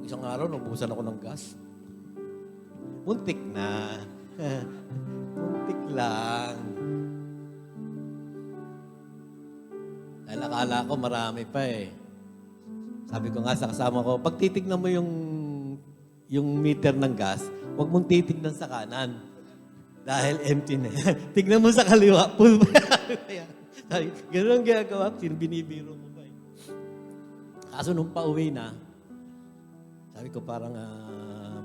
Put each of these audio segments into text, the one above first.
Isang araw, naubusan ako ng gas. Muntik na. Muntik lang. Dahil akala ko marami pa eh. Sabi ko nga sa kasama ko, pag titignan mo yung meter ng gas, huwag mong titignan sa kanan. Dahil empty na yan. Tignan mo sa kaliwa, full pa yan. Sabi, ganun ang ginagawa, binibiro mo ba eh. Kaso nung pauwi na, sabi ko parang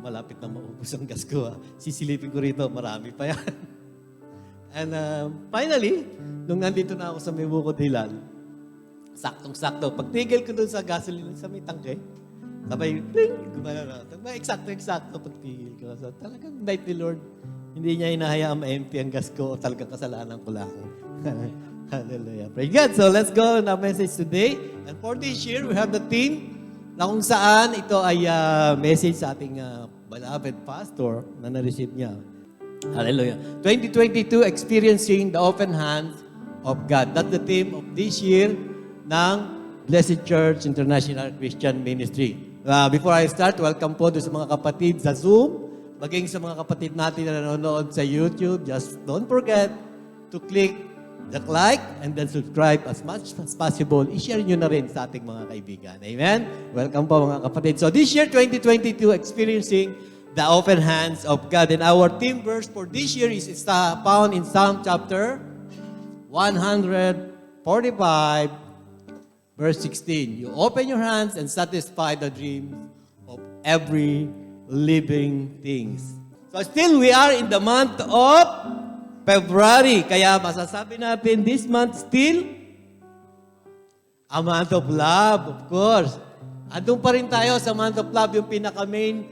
malapit na maubos ang gas ko. Sisilipin ko rito, marami pa yan. And finally, nung nandito na ako sa may bukod hilal, saktong-sakto, pagtigil ko doon sa gasoline sa may tangke, sabay, pling, gumana na. Eksakto-eksakto pagtigil ko. So talagang night ni Lord, hindi niya hinahayaan ma-empty ang gas ko o talagang kasalanan ko lang. Hallelujah. Praise God. So let's go on our message today. And for this year, we have the theme na kung saan ito ay message sa ating beloved pastor na na-receive niya. Hallelujah. 2022, Experiencing the Open Hands of God. That's the theme of this year ng Blessed Church International Christian Ministry. Before I start, welcome po doon sa mga kapatid sa Zoom, maging sa mga kapatid natin na nanonood sa YouTube. Just don't forget to click the like and then subscribe as much as possible. I-share nyo na rin sa ating mga kaibigan. Amen? Welcome po mga kapatid. So this year, 2022, Experiencing the Open Hands of God. And our theme verse for this year is found in Psalm chapter 145, verse 16. You open your hands and satisfy the dreams of every living things. So still we are in the month of February. Kaya masasabi natin this month still a month of love, of course. Andun pa rin tayo sa month of love, yung pinaka-main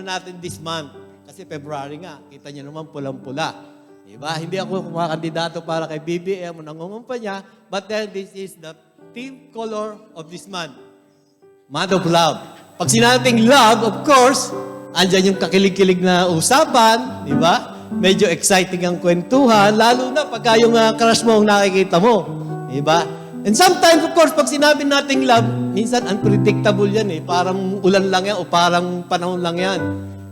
natin this month. Kasi February nga, kita niyo naman pulang-pula. Diba? Hindi ako kumakandidato para kay BBM o nangungumpanya, but then this is the theme color of this month. Month of love. Pag sinabing love, of course, andyan yung kakilig-kilig na usapan, di ba? Medyo exciting ang kwentuhan, lalo na pagka yung crush mo ang nakikita mo. Di ba? And sometimes, of course, pag sinabi nating love, minsan unpredictable yan eh. Parang ulan lang yan o parang panahon lang yan.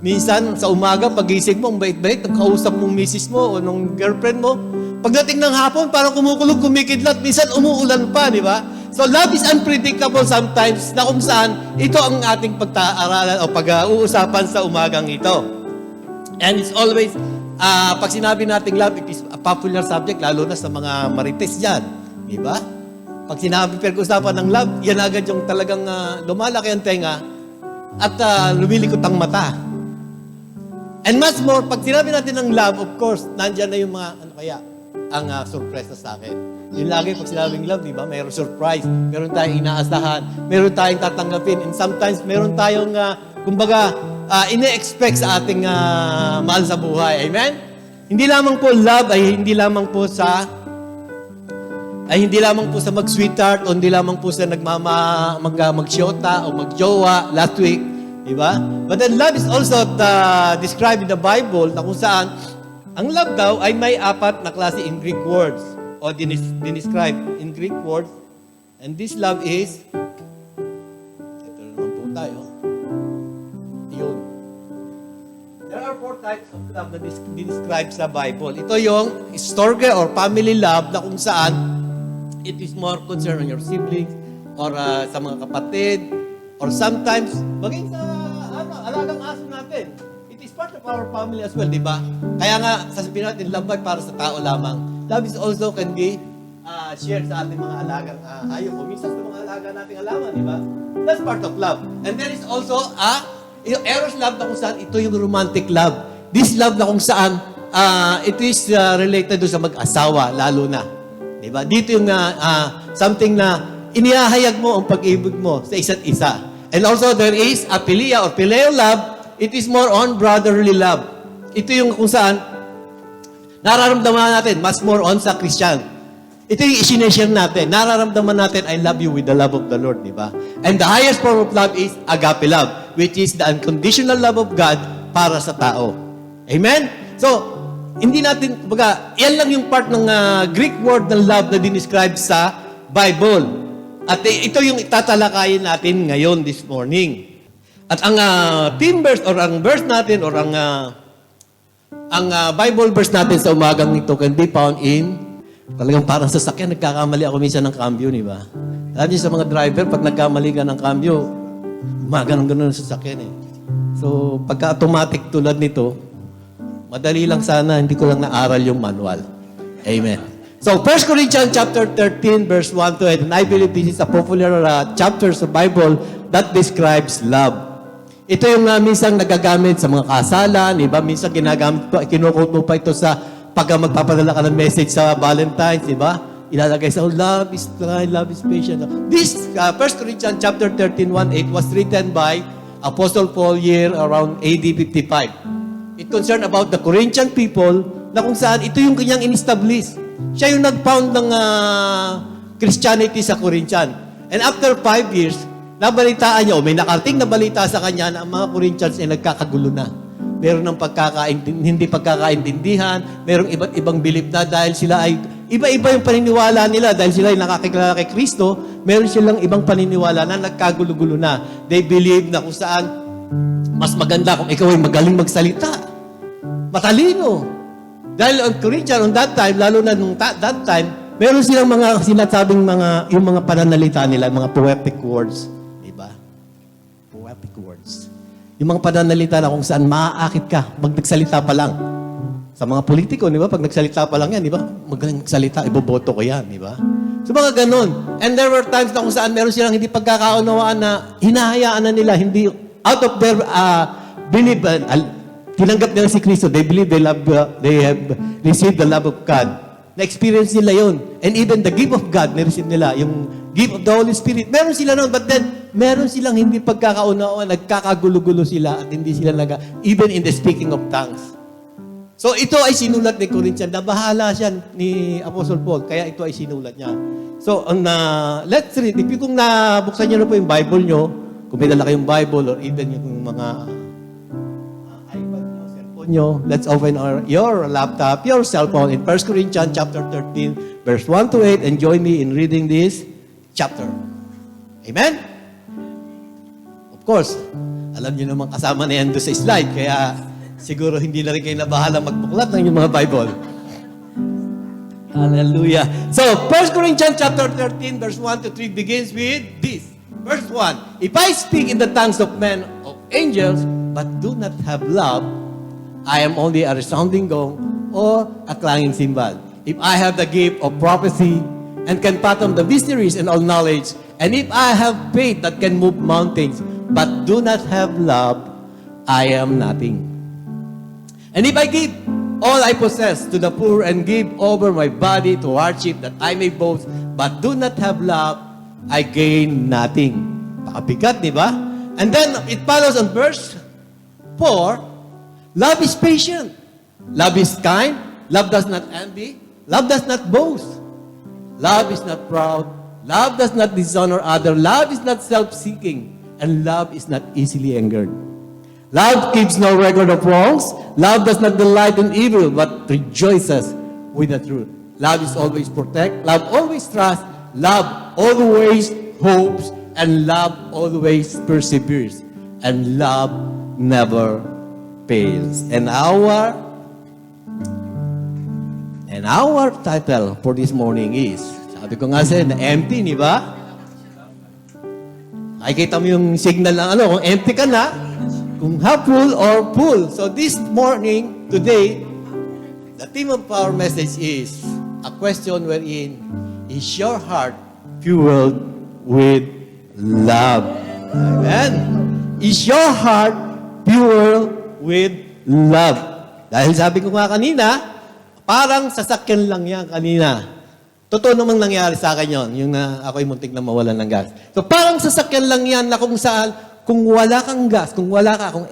Minsan, sa umaga, pagising mo, ang bait-bait, nagkausap mong misis mo o nung girlfriend mo. Pagdating ng hapon, parang kumukulog, kumikidlat, minsan umuulan pa, di ba? So, love is unpredictable sometimes na kung saan ito ang ating pagtaaralan o pag-uusapan sa umagang ito. And it's always, pag sinabi nating love, it is a popular subject, lalo na sa mga marites dyan. Di ba? Pag sinabi, pag-usapan ng love, yan agad yung talagang lumalaki ang tenga at lumilikot ang mata. And much more, pag sinabi natin ng love, of course, nandyan na yung mga, ang surpresa sa akin. Yung lagi pag sinabing love, di ba? Mayroong surprise, meron tayong inaasahan, meron tayong tatanggapin, and sometimes meron tayong, kumbaga, ine-expect sa ating mahal sa buhay. Amen? Hindi lamang po love ay hindi lamang po sa mag-sweetheart o hindi lamang po sa mag-syota o mag-jowa last week. Diba? But then love is also described in the Bible na kung saan ang love daw ay may apat na klase in Greek words o dinescribe in Greek words. And this love is, ito naman po tayo. Yun. There are 4 types of love na described sa Bible. Ito yung storge or family love na kung saan it is more concerned on your siblings or sa mga kapatid or sometimes maging sa alagang aso natin. It is part of our family as well, di ba? Kaya nga, sasabihin natin, love ay para sa tao lamang. Love is also can be shared sa ating mga alagang hayop o minsan sa mga alaga nating alaman, di ba? That's part of love. And there is also yung eros love na kung saan ito yung romantic love. This love na kung saan it is related do sa mag-asawa, lalo na. Di ba? Dito yung something na inihahayag mo ang pag-ibig mo sa isa't isa. And also there is a philia or phileo love. It is more on brotherly love. Ito yung kung saan nararamdaman natin, mas more on sa Christian. Ito yung isineshare natin. Nararamdaman natin, I love you with the love of the Lord, di ba? And the highest form of love is agape love, which is the unconditional love of God para sa tao. Amen? So, hindi natin, yan lang yung part ng Greek word ng love na dinescribe sa Bible. At ito yung itatalakayin natin ngayon this morning. At ang theme verse or ang verse natin or ang Bible verse natin sa umagang ito can be found in, talagang parang sasakyan, nagkakamali ako minsan ng cambio, di ba? Alam niyo sa mga driver, pag nagkamali ka ng cambio, ganun ang sasakyan eh. So, pagka automatic tulad nito, madali lang sana, hindi ko lang naaral yung manual. Amen. So, 1 Corinthians chapter 13, verse 1 to 8, and I believe this is a popular chapter sa Bible that describes love. Ito yung minsan nagagamit sa mga kasalan, di ba? Minsan ginagamit pa, kinukot mo pa ito sa pagka magpapadala ka ng message sa Valentine's, di ba? Ilalagay sa, love is kind, love is patient. This, 1 Corinthians chapter 13, 1-8 was written by Apostle Paul year around AD 55. It concerned about the Corinthian people na kung saan ito yung kanyang in-establish. Siya yung nag-found ng Christianity sa Corinthian. And after 5 years, nabalitaan niya, o may nakarating na balita sa kanya na ang mga Corinthians ay nagkakagulo na. Meron ng hindi pagkakaintindihan, merong iba't ibang belief na dahil sila ay, iba-iba yung paniniwala nila dahil sila ay nakakilala kay Kristo, meron silang ibang paniniwala na nagkagulo-gulo na. They believe na kung saan mas maganda kung ikaw ay magaling magsalita. Matalino. Dahil ang Corinthian on that time, lalo na nung that time, meron silang mga sinasabing yung mga pananalita nila, mga poetic words. Poetic words. Yung mga pananalita na kung saan maaakit ka, pag nagsalita pa lang. Sa mga politiko, di ba? Pag nagsalita pa lang yan, di ba? Magaling magsalita, iboboto ko yan, di ba? So mga ganun. And there were times na kung saan meron silang hindi pagkakaunawaan na hinahayaan na nila, hindi out of their belief, tinanggap nila si Kristo. They believe they have received the love of God. Na-experience nila yun. And even the gift of God, na-receive nila. Yung gift of the Holy Spirit, meron sila noon. But then, meron silang hindi pagkakaunawaan, nagkakagulo-gulo sila at hindi sila even in the speaking of tongues. So, ito ay sinulat ni Corinthian. Nabahala siya ni Apostle Paul. Kaya ito ay sinulat niya. So, let's read. If kung nabuksan niyo na po yung Bible niyo, kung may dala kayong Bible or even yung mga iPad nyo, cellphone nyo, let's open your laptop, your cell phone in 1 Corinthians chapter 13, verse 1 to 8, and join me in reading this chapter. Amen? Of course, alam niyo naman kasama na yan doon sa slide, kaya siguro hindi na rin kayo nabahala magbuklat ng inyong mga Bible. Hallelujah. So, 1 Corinthians chapter 13, verse 1 to 3 begins with this. Verse 1, if I speak in the tongues of men, of angels, but do not have love, I am only a resounding gong or a clanging cymbal. If I have the gift of prophecy and can fathom the mysteries and all knowledge, and if I have faith that can move mountains, but do not have love, I am nothing. And if I give all I possess to the poor and give over my body to hardship that I may boast, but do not have love, I gain nothing. Pakabigat, di ba? And then it follows on verse 4, love is patient. Love is kind. Love does not envy. Love does not boast. Love is not proud. Love does not dishonor others. Love is not self-seeking. And love is not easily angered. Love keeps no record of wrongs. Love does not delight in evil, but rejoices with the truth. Love is always protect. Love always trusts. Love always hopes. And love always perseveres. And love never fails. And our title for this morning is, sabi ko nga na empty, di ba? Nakikita mo yung signal ng kung empty ka na, kung half full or full. So this morning, today, the theme of our message is a question wherein, is your heart fueled with love? Amen? Is your heart fueled with love? Dahil sabi ko nga kanina, parang sasakyan lang yan kanina. Totoo namang nangyari sa akin yon, yung ako'y muntik na mawalan ng gas. So parang sasakyan lang yan na kung saan, kung wala kang gas, kung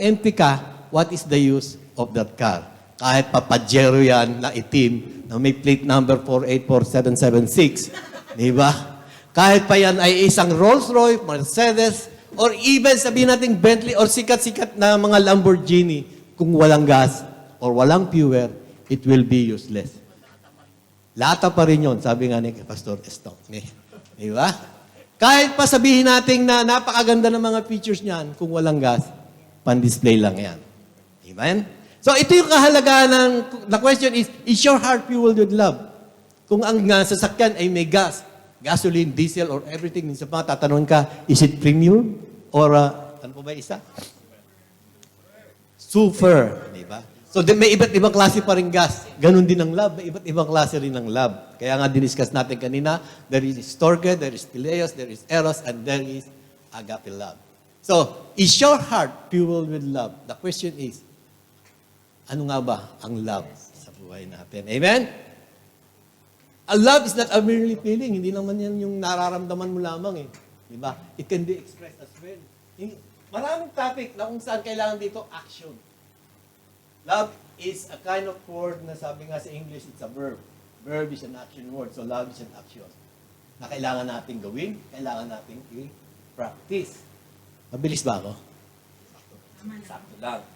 empty ka, what is the use of that car? Kahit Pajero yan na itim, na may plate number 4844776, di ba? Kahit pa yan ay isang Rolls-Royce, Mercedes, or even sabihin natin Bentley or sikat-sikat na mga Lamborghini, kung walang gas or walang fuel, it will be useless. Lata pa rin yun, sabi nga ni Pastor Estok. Di ba? Kahit pa sabihin natin na napakaganda ng mga features niyan, kung walang gas, pan-display lang yan. Amen? So ito yung kahalagaan ng, the question is your heart fueled with love? Kung ang sasakyan ay may gas, gasoline, diesel, or everything, minsan pa tatanong ka, is it premium? Or, ano po ba isa? Super. Di ba? So may iba't ibang klase pa rin gas. Ganon din ang love. May iba't ibang klase rin ng love. Kaya nga diniscuss natin kanina, there is storge, there is phileos, there is eros, and there is agape love. So, is your heart fueled with love? The question is, ano nga ba ang love sa buhay natin? Amen? A love is not a merely feeling. Hindi naman yan yung nararamdaman mo lamang eh. Di ba? It can be expressed as well. Maraming topic na kung saan kailangan dito, action. Love is a kind of word na sabi nga sa English, it's a verb. Verb is an action word. So love is an action. Na kailangan natin gawin, kailangan natin i-practice. Mabilis ba ako? Sakto lang.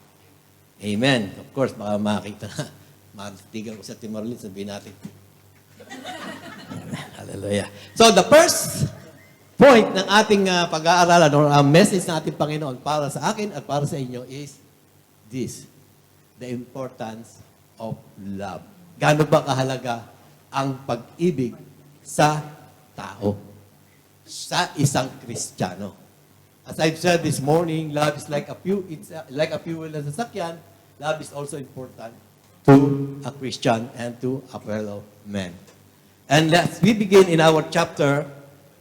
Amen. Of course, baka makakita na. Matigan ko sa Timorlin, sabihin natin. Hallelujah. So the first point ng ating pag-aaralan or message ng ating Panginoon para sa akin at para sa inyo is this. The importance of love. Gaano ba kahalaga ang pag-ibig sa tao? Sa isang Kristiyano. As I've said this morning, love is like a fuel na sasakyan. Love is also important to a Christian and to a fellow man. And let's we begin in our chapter,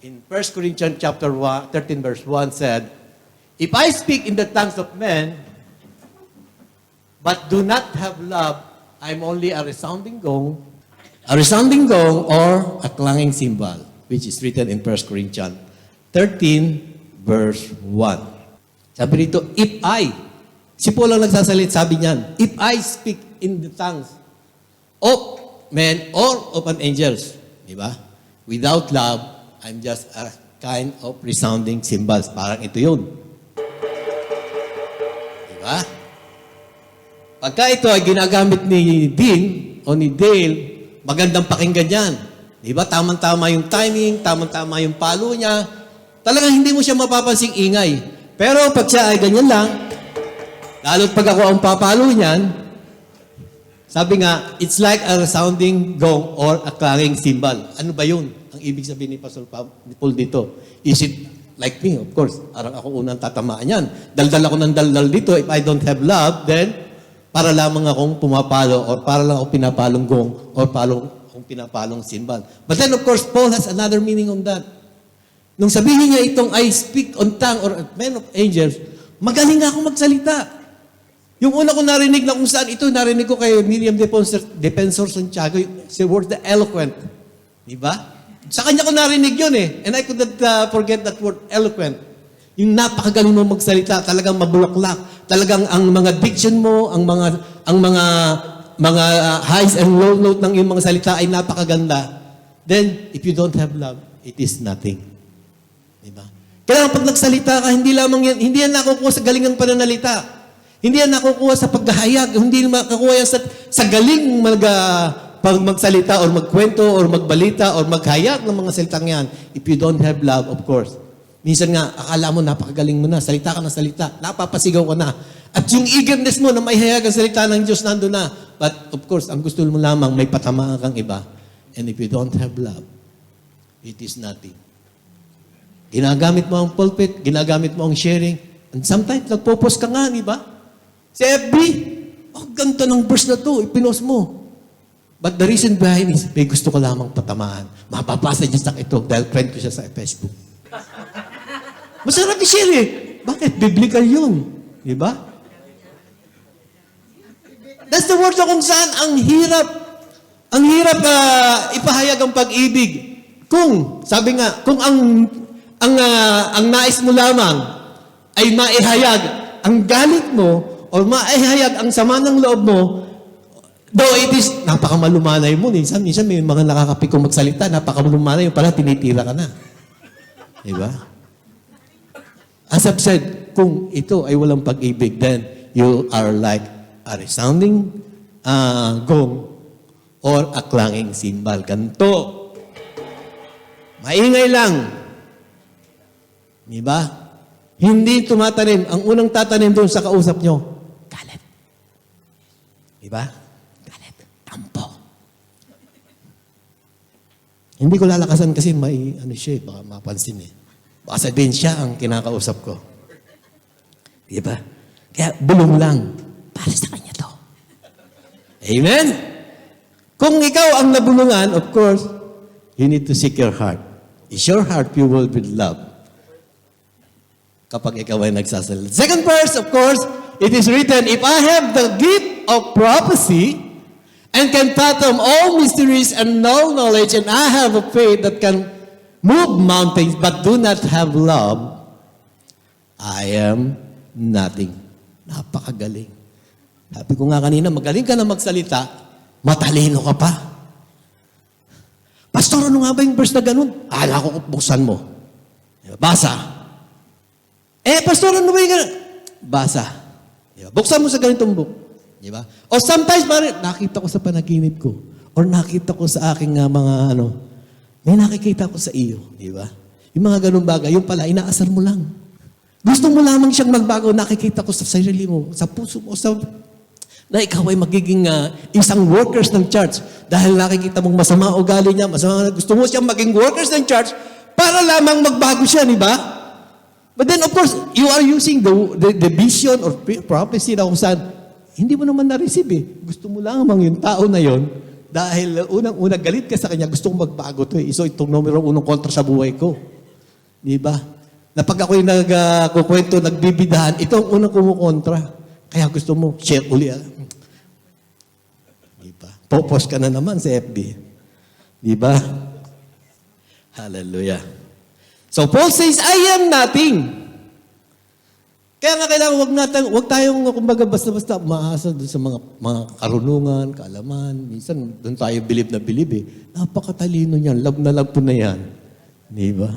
in 1 Corinthians chapter 13 verse 1 said, if I speak in the tongues of men, but do not have love, I'm only a resounding gong or a clanging cymbal, which is written in 1 Corinthians 13 verse 1. Sabi rito, if I, si Paul ang nagsasalit, sabi niyan, if I speak in the tongues of men or of an angels, di ba? Without love, I'm just a kind of resounding cymbals. Parang ito yun. Di ba? Pagka ito ay ginagamit ni Dean o ni Dale, magandang pakinggan yan. Di ba? Tamang-tama yung timing, tamang-tama yung palo niya. Talagang hindi mo siya mapapansing ingay. Pero pag siya ay ganyan lang, lalo't pag ako ang papalo niyan, sabi nga, it's like a resounding gong or a clanging cymbal. Ano ba yun? Ang ibig sabihin ni Pastor Paul dito. Is it like me? Of course, arang ako unang tatamaan yan. Daldal ako ng daldal dito. If I don't have love, then para lamang akong pumapalo or para lang ako pinapalong gong or akong pinapalong cymbal. But then, of course, Paul has another meaning on that. Nung sabihin niya itong I speak on tongue or men of angels, magaling nga ako magsalita. Yung una ko narinig na kung saan ito, narinig ko kay Miriam Defensor Santiago, the word the eloquent. Diba? Sa kanya ko narinig yun eh. And I could not forget that word eloquent. Yung napakagaling mo magsalita, talagang mabulaklak. Talagang ang mga diction mo, ang mga highs and low note ng iyong mga salita ay napakaganda. Then, if you don't have love, it is nothing. Diba? Kaya pag nagsalita ka, hindi yan nakukuha sa galingang pananalita. Hindi yan nakukuha sa paghahayag. Hindi nakukuha yan sa galing magsalita or magkwento or magbalita or maghayag ng mga salitang yan. If you don't have love, of course. Minsan nga, akala mo napakagaling mo na. Salita ka ng salita. Napapasigaw ka na. At yung eagerness mo na may hayag ang salita ng Diyos nandun na. But of course, ang gusto mo lamang, may patamaan kang iba. And if you don't have love, it is nothing. Ginagamit mo ang pulpit, ginagamit mo ang sharing, and sometimes nagpo-post ka nga, di ba? Sa FB, ganda ng verse na to, ipinost mo. But the reason behind is, may gusto ko lamang patamaan. Mapapasa niya sa ito dahil friend ko siya sa Facebook. Masarap i-share eh. Bakit? Biblical yun. Di ba? That's the word na kung saan ang hirap ipahayag ang pag-ibig. Sabi nga, kung ang nais mo lamang ay maihayag ang galit mo o maihayag ang sama ng loob mo, though it is, napakamalumanay mo. Minsan may mga nakakapikong magsalita, napakamalumanay mo, pala tinitira ka na. Diba? As I've said, kung ito ay walang pag-ibig, then you are like a resounding gong or a clanging cymbal. Ganto. Maingay lang. Di ba? Hindi tumatanim. Ang unang tatanim doon sa kausap nyo, galit. Di ba? Galit. Tampo. Hindi ko lalakasan kasi may, baka mapansin eh. Baka sabihin siya ang kinakausap ko. Di ba? Kaya bulong lang. Para sa kanya to. Amen? Kung ikaw ang nabulungan, of course, you need to seek your heart. Is your heart fueled with love? Kapag ikaw ay nagsasalita. Second verse, of course, it is written, if I have the gift of prophecy and can fathom all mysteries and know knowledge, and I have a faith that can move mountains but do not have love, I am nothing. Napakagaling. Sabi ko nga kanina, magaling ka na magsalita, matalino ka pa. Pastor, ano nga ba yung verse na ganun? Ala ko, buksan mo. Basa. Pastor, ano ba yung ganun? Basa. Diba? Buksan mo sa ganitong book. Diba? O sometimes, nakita ko sa panaginip ko. Or nakita ko sa aking mga may nakikita ko sa iyo. Diba? Yung mga ganun bagay, yung pala, inaasar mo lang. Gusto mo lamang siyang magbago, nakikita ko sa sarili mo, sa puso mo, na ikaw ay magiging isang workers ng church. Dahil nakikita mong masama ugali niya, gusto mo siyang maging workers ng church para lamang magbago siya, di ba? But then, of course, you are using the vision or prophecy na kung saan, hindi mo naman na-receive eh. Gusto mo lamang yung tao na yon dahil unang-una galit ka sa kanya, gusto kong magbago to eh. So, itong numero unong kontra sa buhay ko. Di ba? Na pag ako'y nagkukwento, nagbibidahan, ito ang unang kumukontra. Kaya gusto mo, share uli. Di ba? Popost ka na naman sa FB. Di ba? Hallelujah. So Paul says, I am nothing. Kaya nga kailangan wag tayong kumbaga basta-basta umaasa doon sa mga karunungan, kaalaman. Minsan doon tayo bilib na bilib eh. Napakatalino niyan, love na love po na yan. Di ba?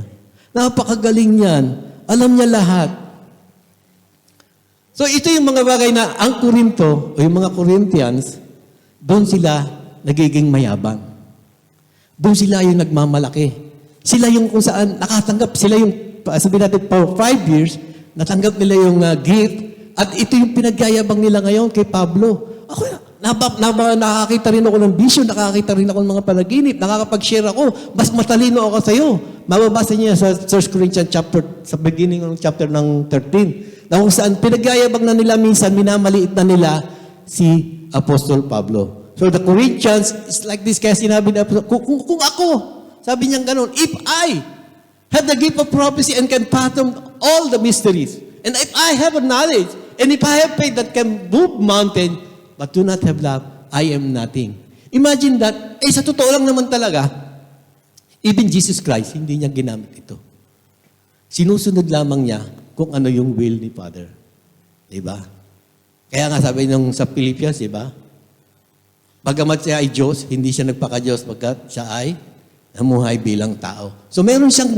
Napakagaling niyan. Alam niya lahat. So ito yung mga bagay na ang Korinto o yung mga Corinthians, doon sila nagiging mayabang. Doon sila yung nagmamalaki. Sila yung kung saan nakatanggap, sila yung, sabihin natin, for 5 years, natanggap nila yung gift, at ito yung pinagyayabang nila ngayon kay Pablo. Ako, nakakita rin ako ng vision, nakakita rin ako ng mga panaginip, nakakapag-share ako, mas matalino ako sa iyo. Mababasa niya sa 1 Corinthians chapter, sa beginning ng chapter ng 13, na kung saan pinagyayabang na nila minsan, minamaliit na nila si Apostol Pablo. So the Corinthians, is like this, kaya sinabi na, kung ako, sabi niya ganun, if I have the gift of prophecy and can fathom all the mysteries, and if I have a knowledge, and if I have faith that can move mountain, but do not have love, I am nothing. Imagine that, sa totoo lang naman talaga, even Jesus Christ, hindi niya ginamit ito. Sinusunod lamang niya kung ano yung will ni Father. Diba? Kaya nga sabi nung sa Philippians, diba? Bagamat siya ay Diyos, hindi siya nagpaka-Diyos, pagkat siya ay namuhay bilang tao. So meron siyang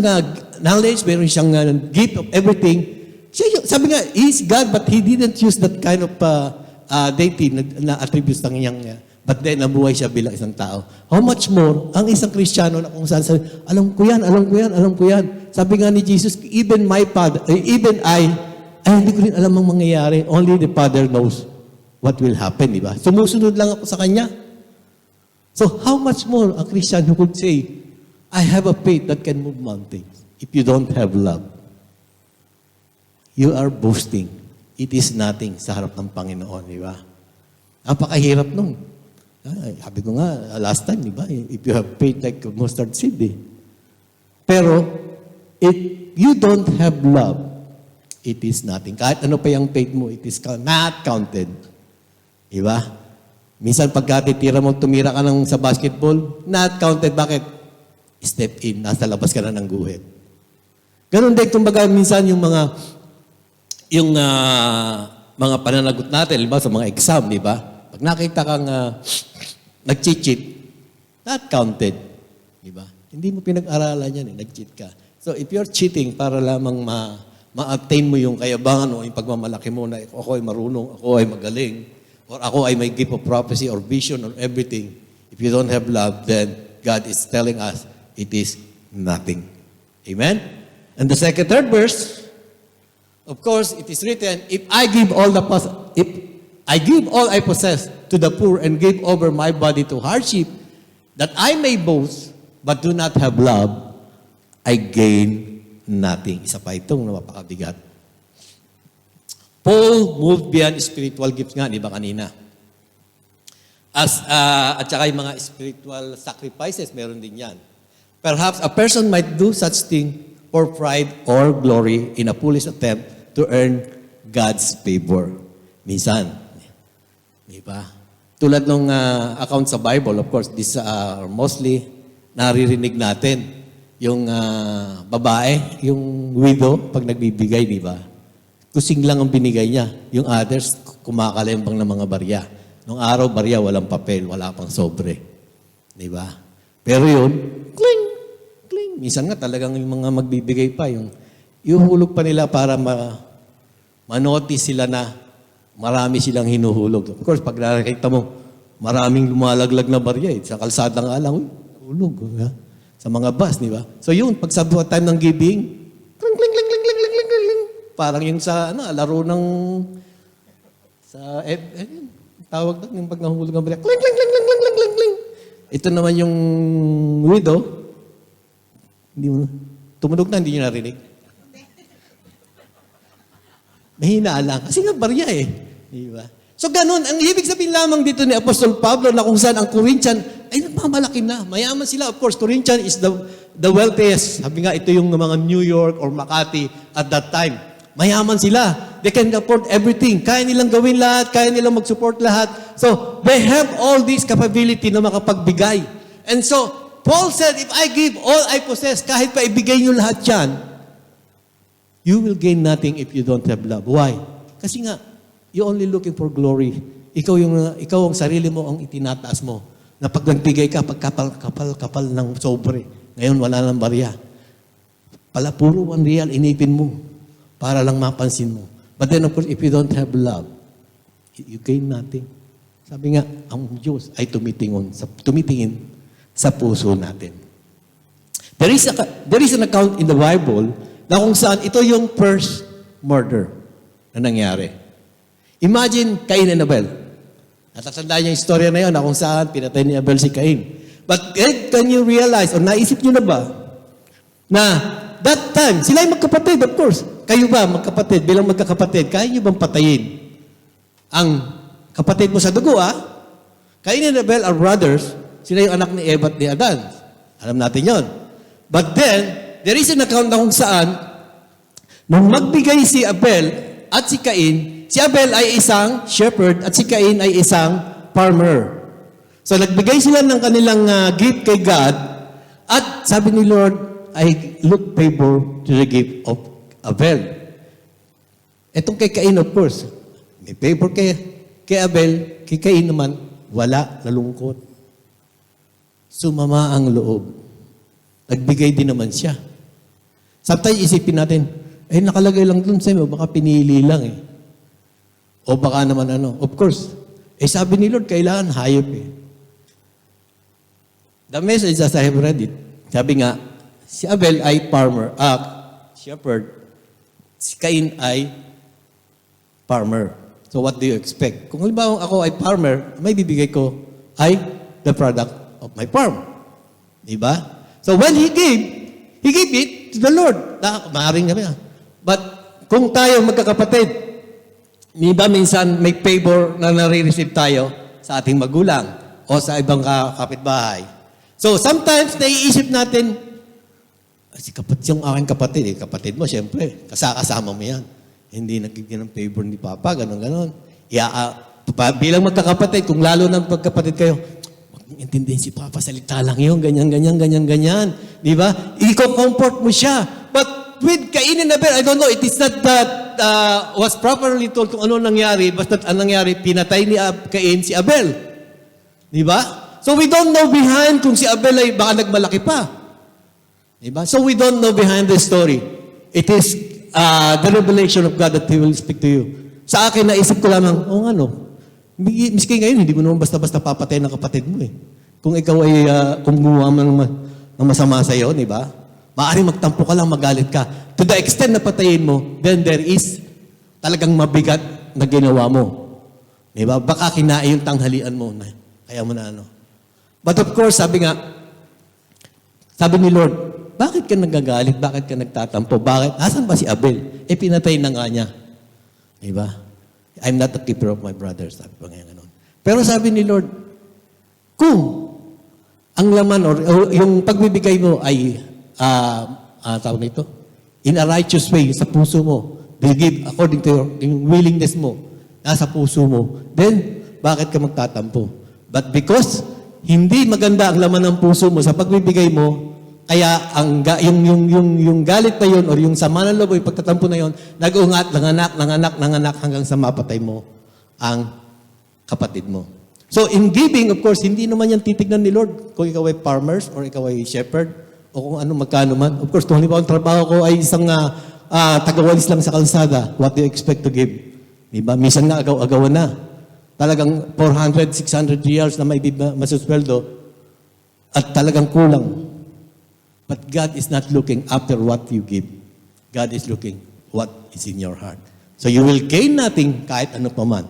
knowledge, meron siyang gift of everything. Sabi nga, He's God, but He didn't use that kind of deity na attributes ng niyang, but then nabuhay siya bilang isang tao. How much more, ang isang Kristiyano na kung saan sabi, alam ko yan. Sabi nga ni Jesus, even my Father, even I hindi ko rin alam ang mangyayari. Only the Father knows what will happen, di ba? Sumusunod lang ako sa Kanya. So how much more a Christian who could say, I have a faith that can move mountains. If you don't have love, you are boasting. It is nothing sa harap ng Panginoon, di ba? Napakahirap nung. Sabi ko nga, last time, di ba? If you have faith like a mustard seed, eh. Pero, if you don't have love, it is nothing. Kahit ano pa yung faith mo, it is not counted. Di ba? Minsan pagka titira mo, tumira ka sa basketball, not counted. Bakit? Step in, nasa labas ka na ng guhit. Ganon din, kumbaga, minsan yung mga pananagot natin, diba, sa mga exam, di ba? Pag nakita kang nag-cheat, not counted. Di ba? Hindi mo pinag-aralan yan, nag-cheat ka. So, if you're cheating para lamang ma-attain mo yung kayabangan o yung pagmamalaki mo na ako ay marunong, ako ay magaling, or ako ay may gift of prophecy or vision or everything, if you don't have love, then God is telling us, it is nothing. Amen? And the second, third verse, of course, it is written, if I give all I possess to the poor and give over my body to hardship, that I may boast, but do not have love, I gain nothing. Isa pa itong napakabigat. Paul moved beyond spiritual gifts nga, di ba kanina? At saka yung mga spiritual sacrifices, meron din yan. Perhaps a person might do such thing for pride or glory in a foolish attempt to earn God's favor. Minsan, di ba? Tulad ng account sa Bible, of course, this mostly naririnig natin. Yung babae, yung widow, pag nagbibigay, di ba? Kusing lang ang binigay niya. Yung others, kumakalembang ng mga barya. Nung araw, barya, walang papel, wala pang sobre. Di ba? Pero yun, kling, kling. Minsan nga talagang yung mga magbibigay pa, yung ihuhulog pa nila para manotice sila na marami silang hinuhulog. Of course, pag nakikita mo, maraming lumalaglag na barya. Sa kalsada nga lang, hulog. Sa mga bus, di ba? So yun, pag sa time ng giving, kling, kling, kling, kling, kling, kling, kling, kling. Parang yung sa laro ng tawag doon, yung pag nahulog ang barya, kling, kling, kling, kling, kling, kling, kling. Ito naman yung widow, hindi mo, tumunog na, hindi nyo narinig. Mahina lang. Kasi nga barya eh. Di ba? So ganun, ang ibig sabihin lamang dito ni Apostol Pablo na kung saan ang Corinthian ay nagmamalaki na. Mayaman sila. Of course, Corinthian is the wealthiest. Sabi nga, ito yung mga New York or Makati at that time. Mayaman sila. They can afford everything. Kaya nilang gawin lahat. Kaya nilang mag-support lahat. So, they have all this capability na makapagbigay. And so, Paul said, if I give all I possess, kahit pa ibigay nyo lahat yan, you will gain nothing if you don't have love. Why? Kasi nga, you're only looking for glory. Ikaw ang sarili mo ang itinataas mo. Na pag nagbigay ka, pagkapal ng sobre. Ngayon, wala nang barya. Pala, puro 1 real, inipin mo. Para lang mapansin mo. But then, of course, if you don't have love, you gain nothing. Sabi nga, ang Diyos ay tumitingin sa puso natin. There is an account in the Bible na kung saan ito yung first murder na nangyari. Imagine Cain and Abel. Natatandaan yung istorya na yun na kung saan pinatay ni Abel si Cain. But can you realize, o naisip nyo na ba, na that time, sila yung magkapatid, of course. Kayo ba, magkapatid, bilang magkakapatid, kaya nyo bang patayin ang kapatid mo sa dugo, Cain and Abel are brothers. Sila yung anak ni Eva at ni Adan. Alam natin yon. But then, there is an account na kung saan, nung magbigay si Abel at si Cain, si Abel ay isang shepherd at si Cain ay isang farmer. So, nagbigay sila ng kanilang gift kay God at sabi ni Lord, I look favor to the gift of Abel. Etong kay Cain, of course, may favor kay Abel, kay Cain naman, wala, nalungkot. Sumama ang loob. Nagbigay din naman siya. Sometimes isipin natin, nakalagay lang dun sa'yo, baka pinili lang O baka naman Of course, sabi ni Lord, kailangan hayop The message as I have read it, sabi nga, si Abel ay farmer, shepherd. Si Cain ay farmer. So what do you expect? Kung halimbawa ako ay farmer, may bibigay ko ay the product of my farm. Diba? So when he gave it to the Lord. Maaaring kami. But kung tayo magkakapatid, diba minsan may favor na nare-receive tayo sa ating magulang o sa ibang kapitbahay. So sometimes naiisip natin, yung aking kapatid mo, siyempre, kasama mo yan. Hindi nagiging ng favor ni Papa, ganon. Bilang magkakapatid, kung lalo ng pagkapatid kayo, intindihin si Papa, salita lang yun, ganyan. Di ba? I-comfort mo siya. But with Cain and Abel, I don't know, it is not that was properly told kung ano nangyari, basta ang nangyari, pinatay ni Cain si Abel. Di ba? So we don't know behind kung si Abel ay baka nagmalaki pa. Diba? So we don't know behind the story. It is the revelation of God that He will speak to you. Sa akin, naisip ko lamang, miski ngayon, hindi mo naman basta-basta papatay ng kapatid mo Kung ikaw ay, kung gumawa ng masama sa iyo, di ba? Maaaring magtampo ka lang, magalit ka. To the extent na patayin mo, then there is talagang mabigat na ginawa mo. Diba? Baka kinain yung tanghalian mo. Kaya mo na ano. But of course, sabi ni Lord, bakit ka nagagalit? Bakit ka nagtatampo? Bakit? Asan ba si Abel? Pinatay na nga niya. Diba? I'm not the keeper of my brother. Sabi pa nga ganun. Pero sabi ni Lord, kung ang laman or yung pagbibigay mo ay tawag nito, in a righteous way, sa puso mo, they give according to yung willingness mo, nasa puso mo, then bakit ka magtatampo? But because hindi maganda ang laman ng puso mo sa pagbibigay mo, kaya yung galit na yun or yung sama ng loob o yung pagtatampo na yun, nag-ungat, nanganak hanggang sa mapatay mo ang kapatid mo. So in giving, of course, hindi naman yan titignan ni Lord kung ikaw ay farmers or ikaw ay shepherd o kung ano magkano man. Of course, kung halimbawa ang trabaho ko ay isang tagawalis lang sa kalsada, what do you expect to give? Diba? Minsan nga agaw-agawan na. Talagang 400, 600 reals na may masusweldo at talagang kulang. But God is not looking after what you give. God is looking what is in your heart. So you will gain nothing kahit ano pa man.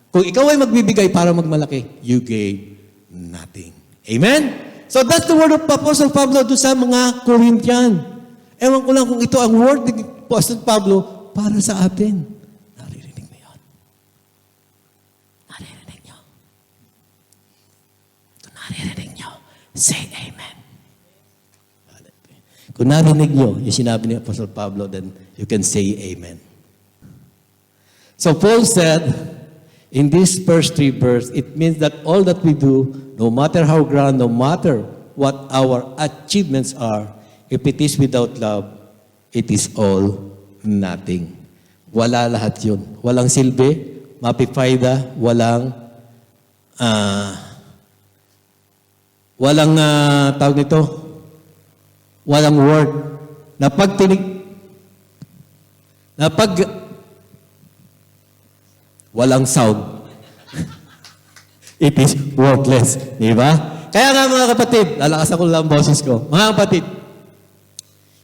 Kung ikaw ay magbibigay para magmalaki, you gain nothing. Amen? So that's the word of Apostle Pablo doon sa mga Corinthian. Ewan ko lang kung ito ang word ni Apostle Pablo para sa atin. Naririnig mo yun? Naririnig nyo? Kung naririnig nyo, say amen. Kung narinig nyo yung sinabi ni Apostle Pablo, then you can say amen. So Paul said, in this first 3 verses, it means that all that we do, no matter how grand, no matter what our achievements are, if it is without love, it is all nothing. Wala lahat yun. Walang silbi, mapipayda, walang tawag nito, walang word. Walang sound. It is worthless. Di ba? Kaya nga mga kapatid, lalakasan ko lang ang boses ko. Mga kapatid,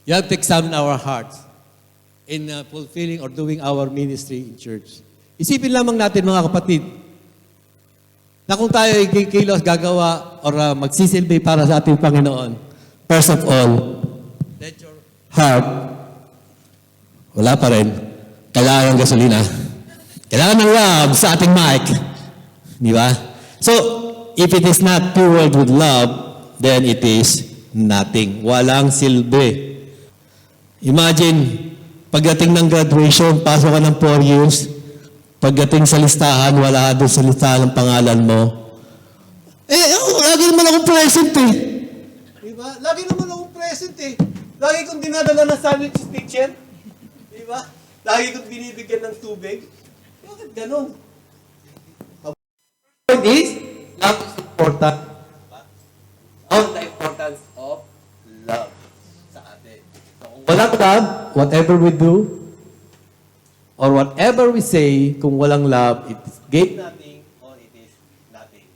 you have to examine our hearts in fulfilling or doing our ministry in church. Isipin lamang natin mga kapatid, na kung tayo ay kikilos, gagawa, or magsisilbi para sa ating Panginoon, first of all, let your heart, wala pa rin, kailangan ng gasolina. Kailangan ng love sa ating mic. Di ba? So, if it is not fueled with love, then it is nothing. Walang silbi. Imagine, pagdating ng graduation, pasok ka ng 4 years, pagdating sa listahan, wala doon sa listahan ng pangalan mo. Lagi naman akong present eh. Diba? Lagi naman akong present eh. Lagi kong dinadala ng sandwich teacher. Diba? Lagi kong binibigyan ng tubig. Bakit ganun? The point is, love is important. On the importance of love sa atin. So, kung walang love, whatever we do, or whatever we say, kung walang love, it is gain nothing or it is nothing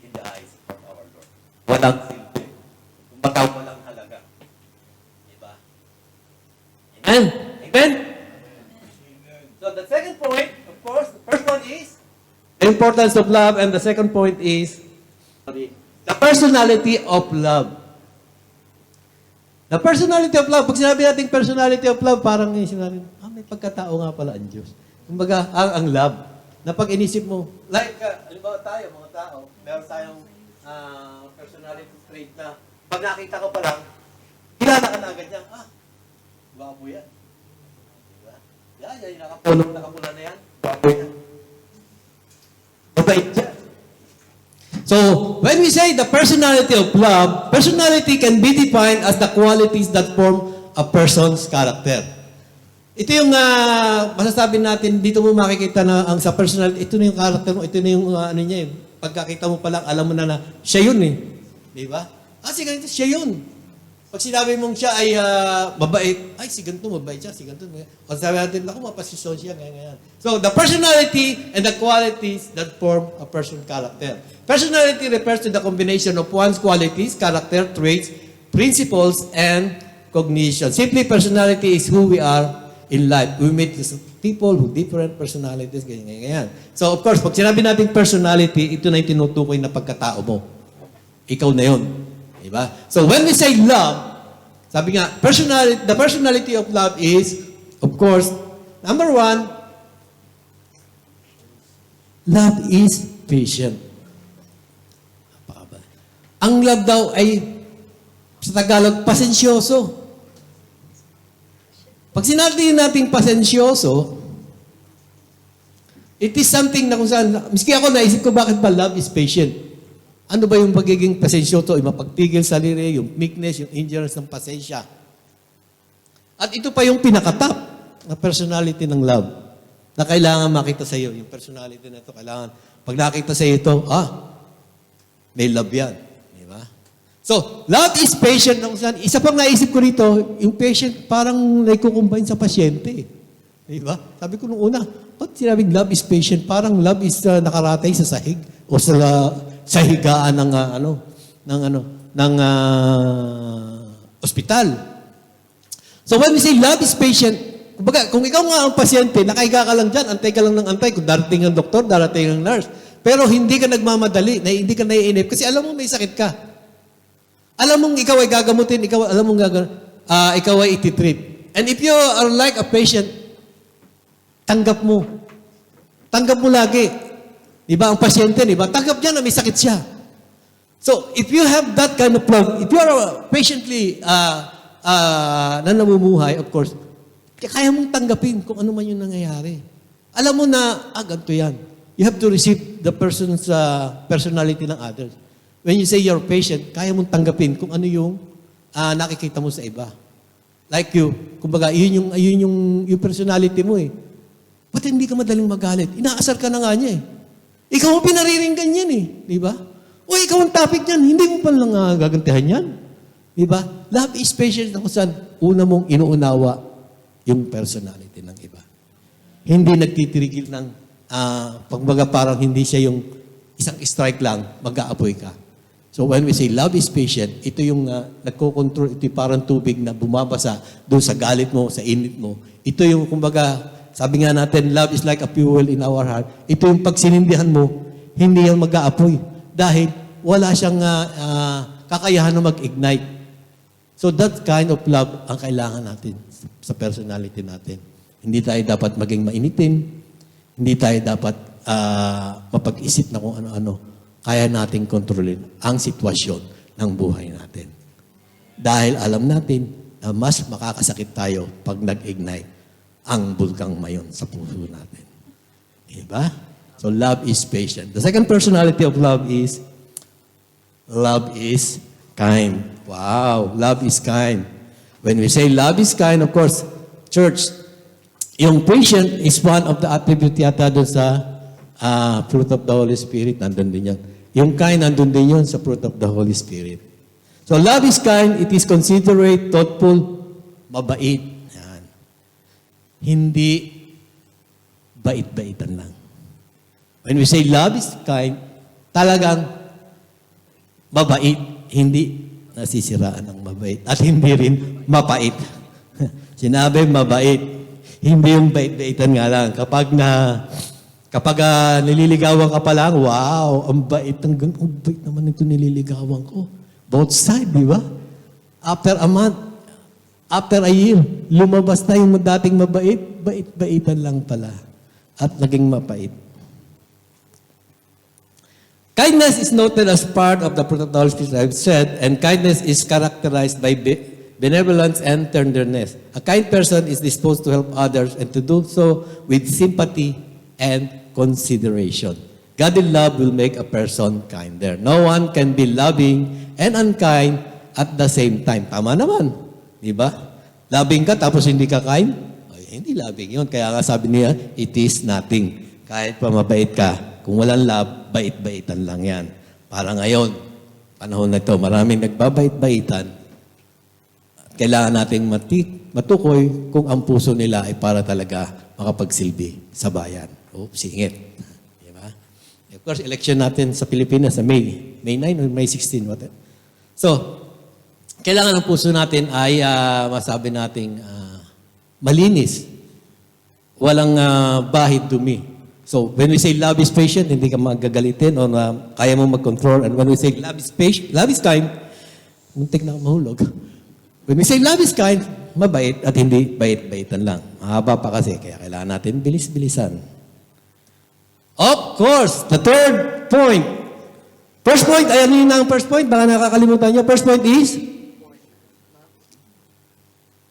in the eyes of our Lord. Walang silbi. Kumbaga walang halaga. Diba? Amen? Amen? So the second point, of course, the first one is the importance of love, and the second point is the personality of love. The personality of love, pag sinabi natin personality of love, parang sinabi, may pagkatao nga pala ang Diyos. Kumbaga, ang love, na pag inisip mo, like, halimbawa tayo, mga tao, meron tayong personality trait na, pag nakita ko pa lang, kilala ka na agad niya, gwapo yan. Diba? Yan, yung nakapula na yan, gwapo yan. Mabait yan. So, when we say the personality of love, personality can be defined as the qualities that form a person's character. Ito yung masasabi natin, dito mo makikita na ang sa personality, ito na yung character mo, ito na yung ano niya eh. Pagkakita mo pa lang, alam mo na siya yun eh. Di ba? Si ganito, siya yun. Pag sinabi mong siya ay mabait, si ganito mabait siya, si ganito. Pag sabi natin, ako mapasisyon siya, ganyan. So, the personality and the qualities that form a person's character. Personality refers to the combination of one's qualities, character, traits, principles, and cognition. Simply, personality is who we are in life. We meet people with different personalities, ganyan. So, of course, pag sinabi natin personality, ito na yung tinutukoy na pagkatao mo. Ikaw na yun. Diba? So, when we say love, sabi nga, the personality of love is, of course, number one, love is patient. Ang love daw ay, sa Tagalog, pasensyoso. Pag sinabi natin pasensyoso, it is something na kung saan, miski ako naisip ko bakit ba love is patient. Ano ba yung pagiging pasensyoso? Yung mapagpigil sa sarili, yung meekness, yung endurance ng pasensya. At ito pa yung pinakatap na personality ng love na kailangan makita sa iyo. Yung personality na ito, kailangan, pag nakita sa iyo ito, may love yan. Di ba? So, love is patient. Isa pang naisip ko rito, yung patient parang naikukumbine sa pasyente. Di ba? Sabi ko nung una, ba't sinabing love is patient? Parang love is nakaratay sa sahig o sa higaan ng ospital. So when we say love is patient, kumbaga, kung ikaw nga ang pasyente, nakahiga ka lang dyan, antay ka lang ng antay, kung darating ang doktor, darating ang nurse. Pero hindi ka nagmamadali, hindi ka naiinip, kasi alam mo may sakit ka. Alam mong ikaw ay gagamutin, ikaw ay ititreat. And if you are like a patient, tanggap mo. Tanggap mo lagi. Diba? Ang pasyente, diba? Tanggap niya na may sakit siya. So, if you have that kind of love, if you are patiently na namumuhay, of course, kaya mong tanggapin kung ano man yung nangyayari. Alam mo na, ganito yan. You have to receive the person's personality ng others. When you say you're patient, kaya mong tanggapin kung ano yung nakikita mo sa iba. Like you, kumbaga, yun yung personality mo eh. Ba't hindi ka madaling magalit? Inaasar ka na nga niya eh. Ikaw ang pinariringgan yan eh. Di ba? O ikaw ang topic niyan, hindi mo pa lang gagantihan yan. Di ba? Love is patient na kung saan una mong inuunawa yung personality ng iba. Hindi nagtitirigil ng pagbaga parang hindi siya yung isang strike lang, mag-aapoy ka. So when we say love is patient, ito yung nagko-control, ito yung parang tubig na bumabasa doon sa galit mo, sa init mo. Ito yung kumbaga, sabi nga natin, love is like a fuel in our heart. Ito yung pag sinindihan mo, hindi yan mag-aapoy. Dahil wala siyang kakayahan na mag-ignite. So that kind of love ang kailangan natin sa personality natin. Hindi tayo dapat maging mainitin. Hindi tayo dapat mapag-isip na kung ano-ano. Kaya nating kontrolin ang sitwasyon ng buhay natin. Dahil alam natin na mas makakasakit tayo pag nag-ignite ang bulkang mayon sa puso natin. Diba? So love is patient. The second personality of love is kind. Wow, love is kind. When we say love is kind, of course, church, yung patient is one of the attributes yata doon sa fruit of the Holy Spirit. Nandun din yan. Yung kind, nandun din yun sa fruit of the Holy Spirit. So love is kind, it is considerate, thoughtful, mabait. Yan. Hindi bait-baitan lang. When we say love is kind, talagang mabait, hindi nasisiraan ng mabait. At hindi rin mapait. Sinabi mabait. Hindi yung bait-baitan nga lang. Kapag nililigawan ka pa lang, wow, ang bait naman ito nililigawan ko. Both side, di ba? After a month, after a year, lumabas na yung dating mabait, bait-baitan lang pala. At naging mapait. Kindness is noted as part of the fruit of the Holy Spirit, I've said, and kindness is characterized by benevolence and tenderness. A kind person is disposed to help others and to do so with sympathy and consideration. Godly love will make a person kinder. No one can be loving and unkind at the same time. Tama naman. Di ba? Loving ka tapos hindi ka kind? Ay, hindi loving yun. Kaya nga sabi niya, it is nothing. Kahit pa mabait ka, kung walang love, bait-baitan lang yan. Para ngayon, panahon na ito, maraming nagbabait-baitan. Kailangan nating matukoy kung ang puso nila ay para talaga makapagsilbi sa bayan. Singit. Diba? Of course, election natin sa Pilipinas sa May 9 or May 16. So, kailangan ang puso natin ay masabi nating malinis. Walang bahid dumi. So, when we say love is patient, hindi ka magagalitin o kaya mo mag-control. And when we say love is patient, love is kind, muntik na ako mahulog. When we say love is kind, mabait at hindi bait-baitan lang. Mahaba pa kasi, kaya kailangan natin bilis-bilisan. Of course, the third point. First point, ayan yun na ang first point. Baka nakakalimutan nyo. First point is?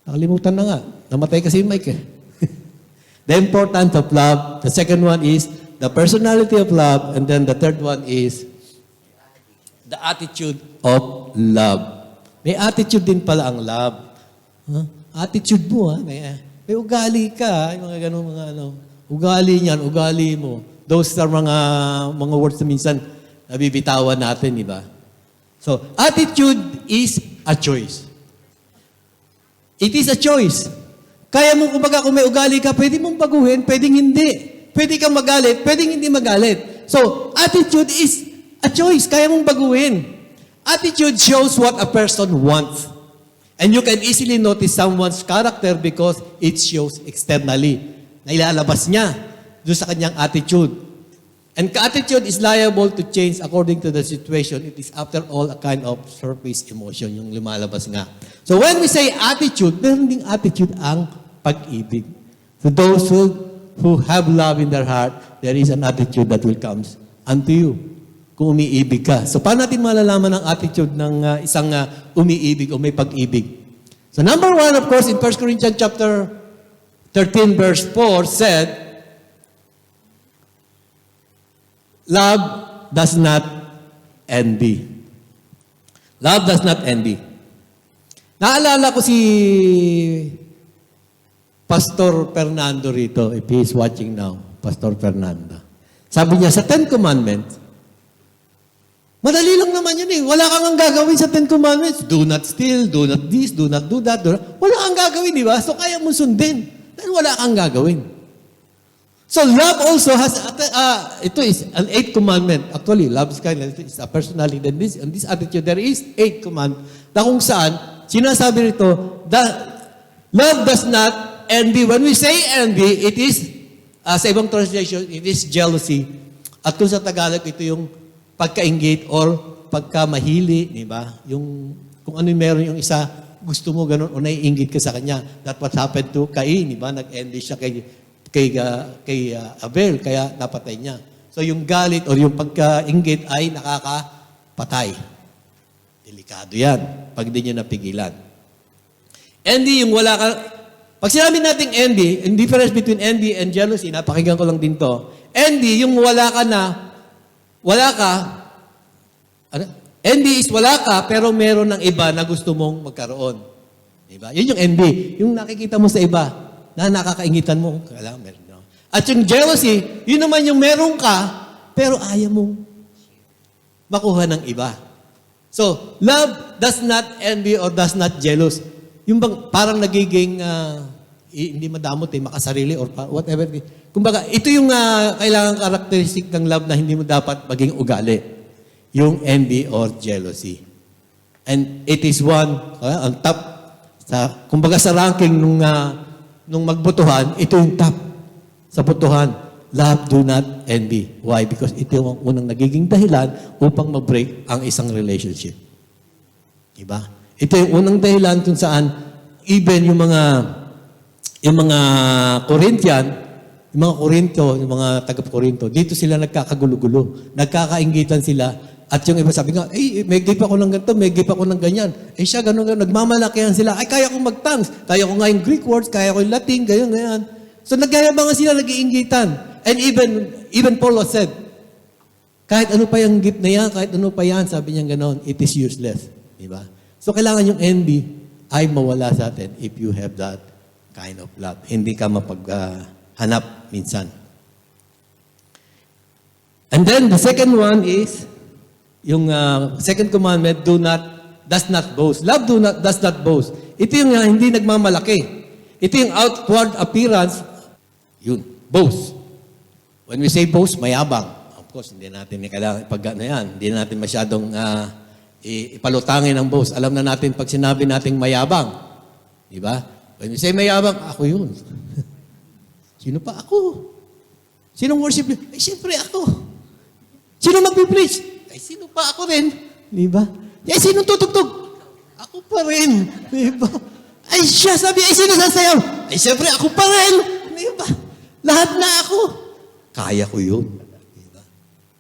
Nakalimutan na nga. Namatay kasi yung mic eh. The importance of love. The second one is the personality of love. And then the third one is the attitude of love. May attitude din pala ang love. Huh? Attitude mo, ha? May ugali ka. Yung mga ganun, mga ano. Ugali niyan, ugali mo. Those are mga words na minsan nabibitawan natin, di ba? So, attitude is a choice. It is a choice. Kaya mo, kumbaga, kung may ugali ka, pwede mong baguhin, pwedeng hindi. Pwede kang magalit, pwedeng hindi magalit. So, attitude is a choice. Kaya mong baguhin. Attitude shows what a person wants. And you can easily notice someone's character because it shows externally. Nailalabas niya doon sa kanyang attitude. And attitude is liable to change according to the situation. It is after all a kind of surface emotion, yung lumalabas nga. So when we say attitude, meron ding attitude ang pag-ibig. To those who have love in their heart, there is an attitude that will come unto you. Kung umiibig ka. So paano natin malalaman ang attitude ng isang umiibig o may pag-ibig? So number one, of course, in 1 Corinthians chapter 13 verse 4 said, love does not envy. Love does not envy. Naalala ko si Pastor Fernando rito, if he is watching now, Pastor Fernando. Sabi niya, sa Ten Commandments, madali lang naman yun eh. Wala kang ang gagawin sa Ten Commandments. Do not steal, do not this, do not do that. Wala kang gagawin, di ba? So kaya mo sundin. Dahil wala kang gagawin. So love also has, ito is an 8th commandment. Actually, love is kindness, is a personality. Then this attitude, there is 8 command na kung saan, sinasabi rito, that love does not envy. When we say envy, it is, sa ibang translation, it is jealousy. At kung sa Tagalog, ito yung pagkainggit or pagkamahili, di ba? Yung, kung ano yung meron yung isa, gusto mo ganun o naiinggit ka sa kanya. That what happened to Cain, di ba? Nag-envy siya kay Abel, kaya napatay niya. So yung galit o yung pagkainggit ay nakakapatay. Delikado yan, pag di niya napigilan. Envy, yung wala ka. Pag sinabi natin envy, yung difference between envy and jealousy, napakinggan ko lang din to. Envy, yung wala ka na, wala ka, ano? Envy is wala ka, pero meron ng iba na gusto mong magkaroon. Diba? Yun yung envy. Yung nakikita mo sa iba, na nakakaingitan mo, kailangan meron. No? At yung jealousy, yun naman yung meron ka, pero ayaw mong makuha ng iba. So, love does not envy or does not jealous. Yung bang parang nagiging hindi madamot makasarili or whatever. Kumbaga, ito yung kailangan characteristic ng love na hindi mo dapat maging ugali. Yung envy or jealousy. And it is one, ang top, kumbaga sa ranking nung magbotohan, ito yung top sa botohan. Love, do not envy. Why? Because ito yung unang nagiging dahilan upang mag-break ang isang relationship. Diba? Ito yung unang dahilan kung saan even yung mga Corinthian, yung mga Korinto, yung mga taga-Korinto, dito sila nagkakagulo-gulo. Nagkakainggitan sila. At yung iba sabi nga, may gift ako ng ganito, may gift ako ng ganyan. Siya, ganun, nagmamalakihan sila. Kaya kong mag-tongues. Kaya ko nga yung Greek words, kaya ko yung Latin, ganyan. So nagkayabangan sila, nag-iinggitan. And even Paul said, kahit ano pa yung gift na yan, kahit ano pa yan, sabi niya gano'n, it is useless. Diba? So kailangan yung envy ay mawala sa atin if you have that kind of love. Hindi ka mapaghanap minsan. And then the second one is, yung second commandment, does not boast. Love does not boast. Ito yung hindi nagmamalaki. Ito yung outward appearance, yun, boast. When we say boast, mayabang. Of course, hindi natin kailangan pag yan. Hindi natin masyadong ipalutangin ang boss. Alam na natin pag sinabi nating mayabang. Di ba? When you say mayabang, ako yun. Sino pa? Ako. Sinong worship? Ay, siyempre ako. Sino magpipreach? Ay, sino pa? Ako rin. Di ba? Ay, sinong tutugtog? Ako pa rin. Di ba? Ay, siya sabi, ay, sino sasayaw? Ay, siyempre, ako pa rin. Di ba? Lahat na ako. Kaya ko yun. Di ba?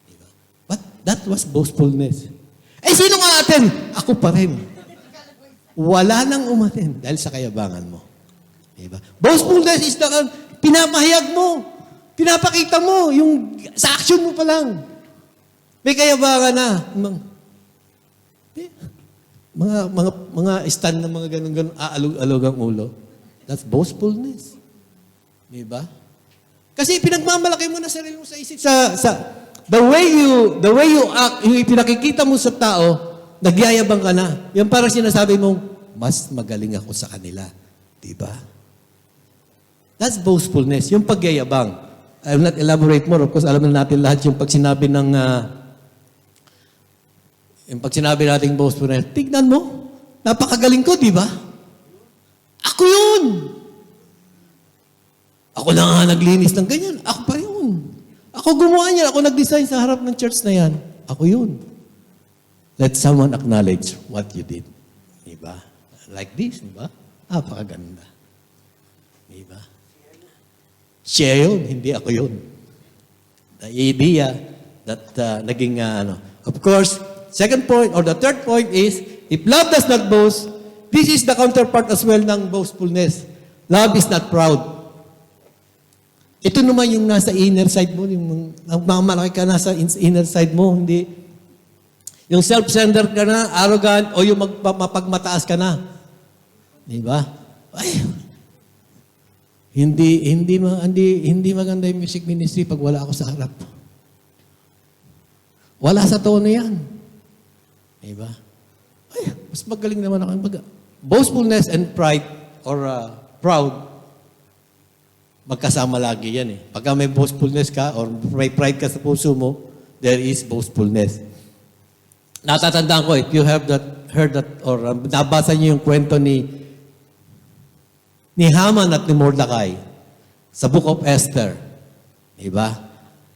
Di ba? But that was boastfulness. Ay, sino nga atin? Ako pa rin. Wala nang umatin dahil sa kayabangan mo. Di ba? Boastfulness is the pinapahayag mo. Pinapakita mo. Yung sa action mo pa lang. May kayabangan na. Mga stand na mga ganun aalog ang ulo. That's boastfulness. Di ba? Kasi pinagmamalaki mo na sarili mo sa isip. The way you act, yung ipinakikita mo sa tao, nagyayabang ka na. Yan parang sinasabi mong, mas magaling ako sa kanila. Di ba? That's boastfulness. Yung pagyayabang. I will not elaborate more. Of course, alam na natin lahat yung pag sinabi ng yung pag sinabi natin boastfulness, tignan mo, napakagaling ko, di ba? Ako yun. Ako lang nga naglinis ng ganyan. Ako pa yun. Ako gumawa niyan. Ako nag-design sa harap ng church na yan. Ako yun. Let someone acknowledge what you did. Di ba? Like this, di ba? Napakaganda. Di ba? Siya yun, hindi ako yun. The idea that naging Of course, second point or the third point is, if love does not boast, this is the counterpart as well ng boastfulness. Love is not proud. Ito naman yung nasa inner side mo, yung malaki ka nasa inner side mo, hindi. Yung self-centered ka na, arrogant, o yung mapagmataas ka na. Di ba? Ay, hindi maganda yung music ministry pag wala ako sa harap. Wala sa tono yan. Diba? Ay, mas magaling naman ako. Boastfulness and pride or proud, magkasama lagi yan eh. Pagka may boastfulness ka or may pride ka sa puso mo, there is boastfulness. Natatandaan ko, if you have heard that or nabasa niyo yung kwento ni Haman at ni Mordecai sa Book of Esther. Diba?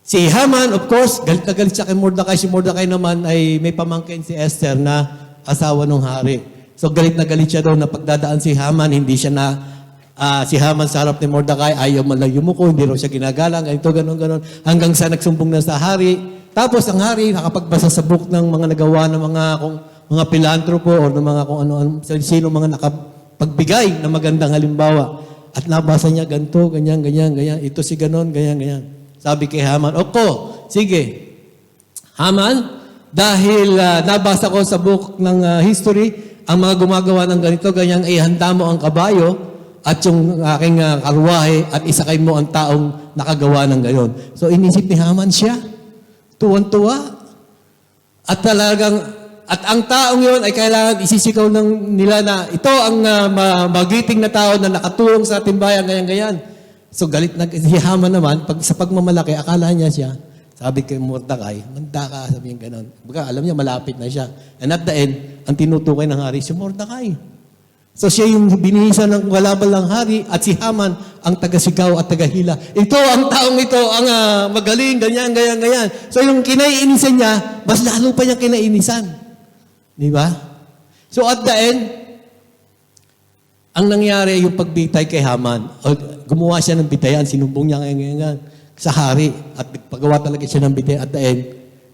Si Haman, of course, galit na galit siya kay Mordecai. Si Mordecai naman ay may pamangkin si Esther na asawa ng hari. So galit na galit siya doon na pagdadaan si Haman, hindi siya si Haman sa harap ni Mordecai, ayaw man lang yumuko, hindi raw siya ginagalang, ganito, ganon. Hanggang sa nagsumbong na sa hari. Tapos ang hari, nakapagbasa sa book ng mga nagawa ng mga pilantropo o ng mga kung ano, sino mga nakapagbigay ng magandang halimbawa. At nabasa niya, ganito, ganyan. Ito si ganon, ganyan. Sabi kay Haman, sige. Haman, dahil nabasa ko sa book ng history, ang mga gumagawa ng ganito, ganyan, ihanda mo ang kabayo at yung aking karwahe at isakay mo ang taong nakagawa ng gayon. So inisip ni Haman siya, tuwan-tuwa. At ang taong yon ay kailangan isisikaw nila na ito ang magiting na tao na nakatulong sa ating bayan, ganyan. So galit na si Haman naman, sa pagmamalaki, akala niya siya, sabi kay Mordecai, manda ka, sabi niya gano'n. Baga, alam niya, malapit na siya. And at the end, ang tinutukoy ng hari, si Mordecai. So siya yung binihisa ng kalabal ng hari at si Haman ang taga-sigaw at taga-hila. Ito, ang taong ito, ang magaling, ganyan. So yung kinaiinisan niya, mas lalo pa niyang kinaiinisan. Di ba? So at the end, ang nangyari yung pagbitay kay Haman, gumawa siya ng bitayan, sinumbong niya ngayon sa hari at paggawa talaga siya ng bitayan. At the end,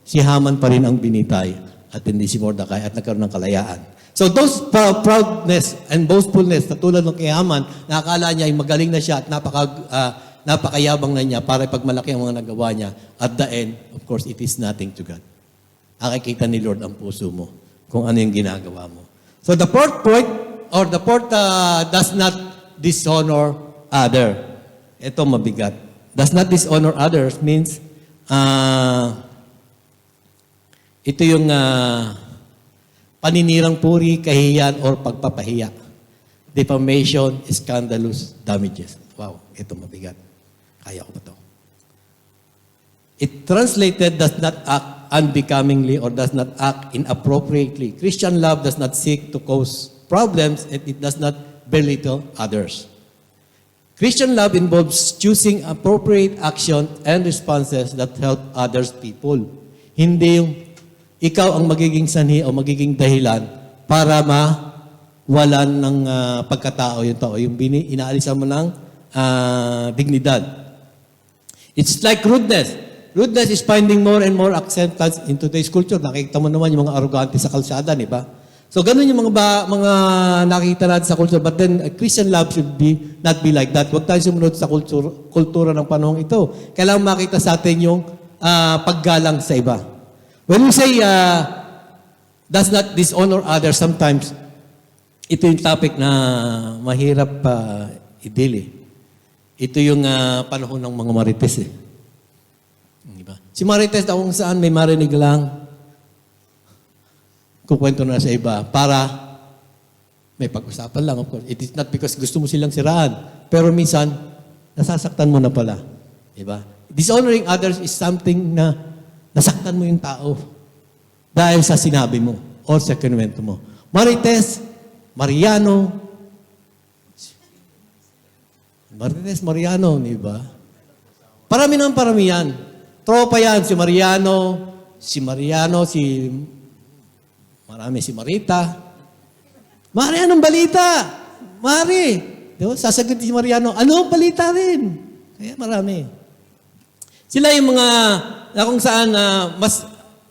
si Haman pa rin ang binitay at hindi si Mordecai at nagkaroon ng kalayaan. So those proudness and boastfulness na tulad ng kay Haman, nakakala niya ay magaling na siya at napakayabang na niya para pagmalaki ang mga nagawa niya. At the end, of course, it is nothing to God. Nakikita ni Lord ang puso mo kung ano yung ginagawa mo. So the fourth point, or the fourth does not dishonor other. Ito mabigat. Does not dishonor others means ito yung paninirang puri, kahiyan, or pagpapahiya. Defamation, scandalous damages. Wow, ito mabigat. Kaya ko ba ito? It translated does not unbecomingly or does not act inappropriately. Christian love does not seek to cause problems and it does not belittle others. Christian love involves choosing appropriate action and responses that help others people. Hindi yung ikaw ang magiging sanhi o magiging dahilan para mawalan ng pagkatao yung tao. Yung inaalisan mo ng dignidad. It's like rudeness. Rudeness is finding more and more acceptance in today's culture. Nakikita mo naman yung mga arrogante sa kalsada, di ba? So, ganun yung mga nakikita natin sa culture. But then, Christian love should not be like that. Huwag tayo sumunod sa kultura ng panahong ito. Kailangan makita sa atin yung paggalang sa iba. When we say, does not dishonor others, sometimes, ito yung topic na mahirap i-deal. Ito yung panahon ng mga marites eh. Diba? Si marites na kung saan may marinig lang, kukwento na sa iba para may pag-usapan lang. Of course, it is not because gusto mo silang siraan. Pero minsan, nasasaktan mo na pala. Diba? Dishonoring others is something na nasaktan mo yung tao dahil sa sinabi mo o sa kinuwento mo. Marites, Mariano, diba? Parami ng paramihan. Tropa yan, si Marita. Mari, anong balita? Mari. Diba? Sasagot si Mariano, anong balita rin? Kaya marami. Sila yung mga, na kung saan mas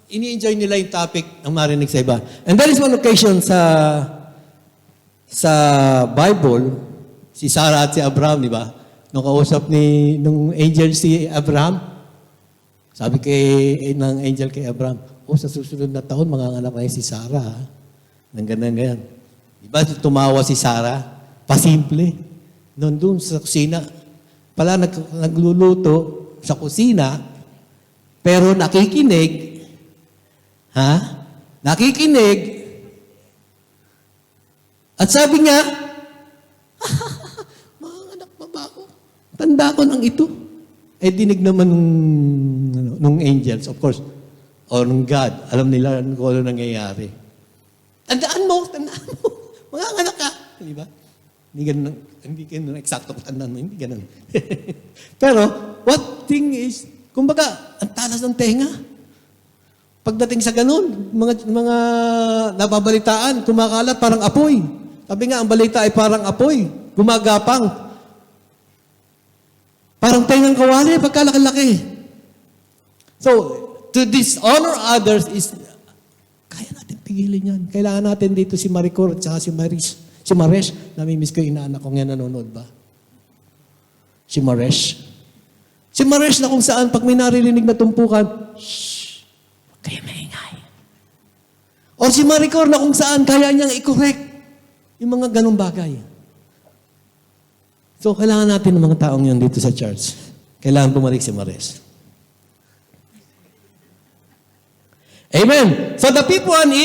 ini-enjoy nila yung topic ang marinig sa iba. And there is one occasion sa Bible, si Sarah at si Abraham, di ba? Nung kausap nung angel si Abraham, sabi ng angel kay Abraham, sa susunod na taon, manganganak na si Sarah. Nang ganyan. Diba, tumawa si Sarah, pasimple. Noon doon sa kusina, pala nagluluto sa kusina, pero nakikinig, Nakikinig. At sabi niya, manganganak pa ba ako? Tanda ko ng ito. Dinig naman nung angels, of course, o nung God, alam nila kung ano nangyayari. Tandaan mo. Manganganak ka. Di ba? Hindi ganun, eksakto tandaan mo, hindi ganun. Pero, what thing is, kumbaga, ang talas ng tenga. Pagdating sa ganun, mga nababalitaan, kumakalat, parang apoy. Sabi nga, ang balita ay parang apoy, gumagapang. Parang tengang kawali, pagkalaki-laki. So, to dishonor others is, kaya natin pigilin yan. Kailangan natin dito si Maricor at saka si Maresh. Namimiss ko yung inaanak kong yan, nanonood ba? Si Maresh. Si Maresh na kung saan, pag may naririnig na tumpukan, shh, huwag kayo maingay. O si Maricor na kung saan, kaya niyang i-correct yung mga ganong bagay. So, kailangan natin ng mga taong yun dito sa church. Kailangan bumalik si Maresh. Amen. So, the fifth one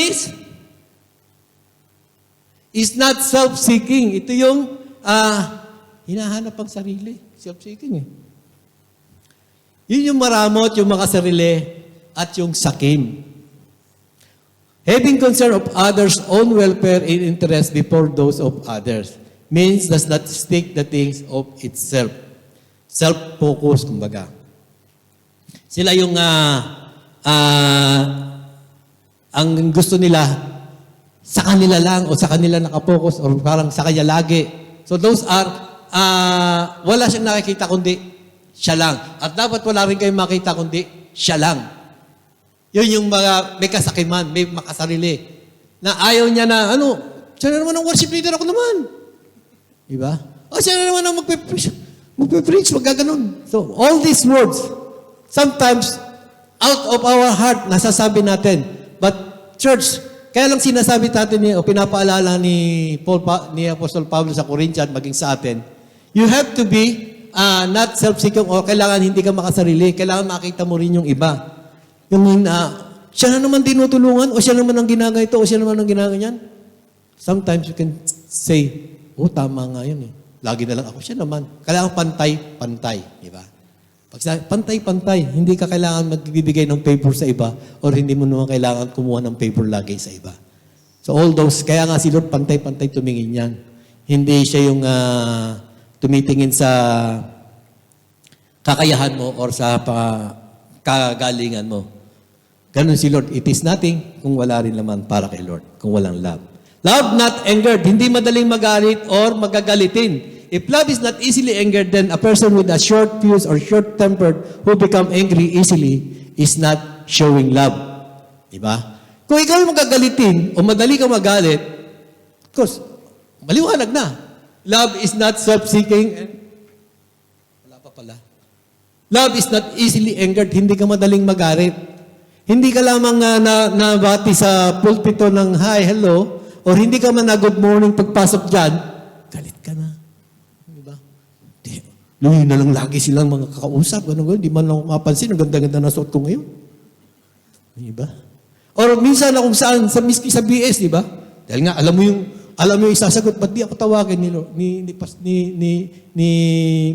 is not self-seeking. Ito yung hinahanap ang sarili. Self-seeking eh. Yun yung maramot, yung makasarili, at yung sakim. Having concern of others' own welfare and interest before those of others means does not seek the things of itself. Self-focus, kumbaga. Sila yung ang gusto nila sa kanila lang o sa kanila nakapokus o parang sa kanya lagi. So those are, wala siyang nakikita kundi siya lang. At dapat wala rin kayong makita kundi siya lang. Yun yung mga may kasakiman, may makasarili. Na ayaw niya na, siya na naman ang worship leader ako naman. Diba? Siya na naman ang magpe-preach, magkaganon. So all these words, sometimes, out of our heart, nasasabi natin. But church, kaya lang sinasabi natin o pinapaalala ni Apostle Pablo sa Corinthians, maging sa atin, you have to be not self-seeking o kailangan hindi ka makasarili. Kailangan makita mo rin yung iba. Yung siya na naman tinutulungan o siya naman ang ginagaito o siya naman ang ginaganyan. Sometimes you can say, tama nga yun eh. Lagi na lang ako. Siya naman. Kailangan pantay-pantay. Di ba? Pantay-pantay. Hindi ka kailangan magbibigay ng favor sa iba or hindi mo naman kailangan kumuha ng favor lagi sa iba. So all those, kaya nga si Lord pantay-pantay tumingin yan. Hindi siya yung tumitingin sa kakayahan mo or sa kagalingan mo. Ganun si Lord. It is nothing kung wala rin naman para kay Lord, kung walang love. Love not angered. Hindi madaling magalit or magagalitin. If love is not easily angered, then a person with a short fuse or short-tempered who become angry easily is not showing love. Diba? Kung ikaw yung magagalitin o madali ka magalit, of course, maliwanag na. Love is not self-seeking. Wala pa pala. Love is not easily angered. Hindi ka madaling magalit. Hindi ka lamang nabati sa pulpito ng hi, hello, or hindi ka man na good morning pagpasok dyan, galit ka na. Luhi na lang lagi silang mga kakausap. Ganun, di man lang mapansin. Ang ganda-ganda na suot ko ngayon. Di ba? Or minsan na kung saan, sa miski sa BS, di ba? Dahil nga, alam mo yung isasagot, ba't di ako tawagin ni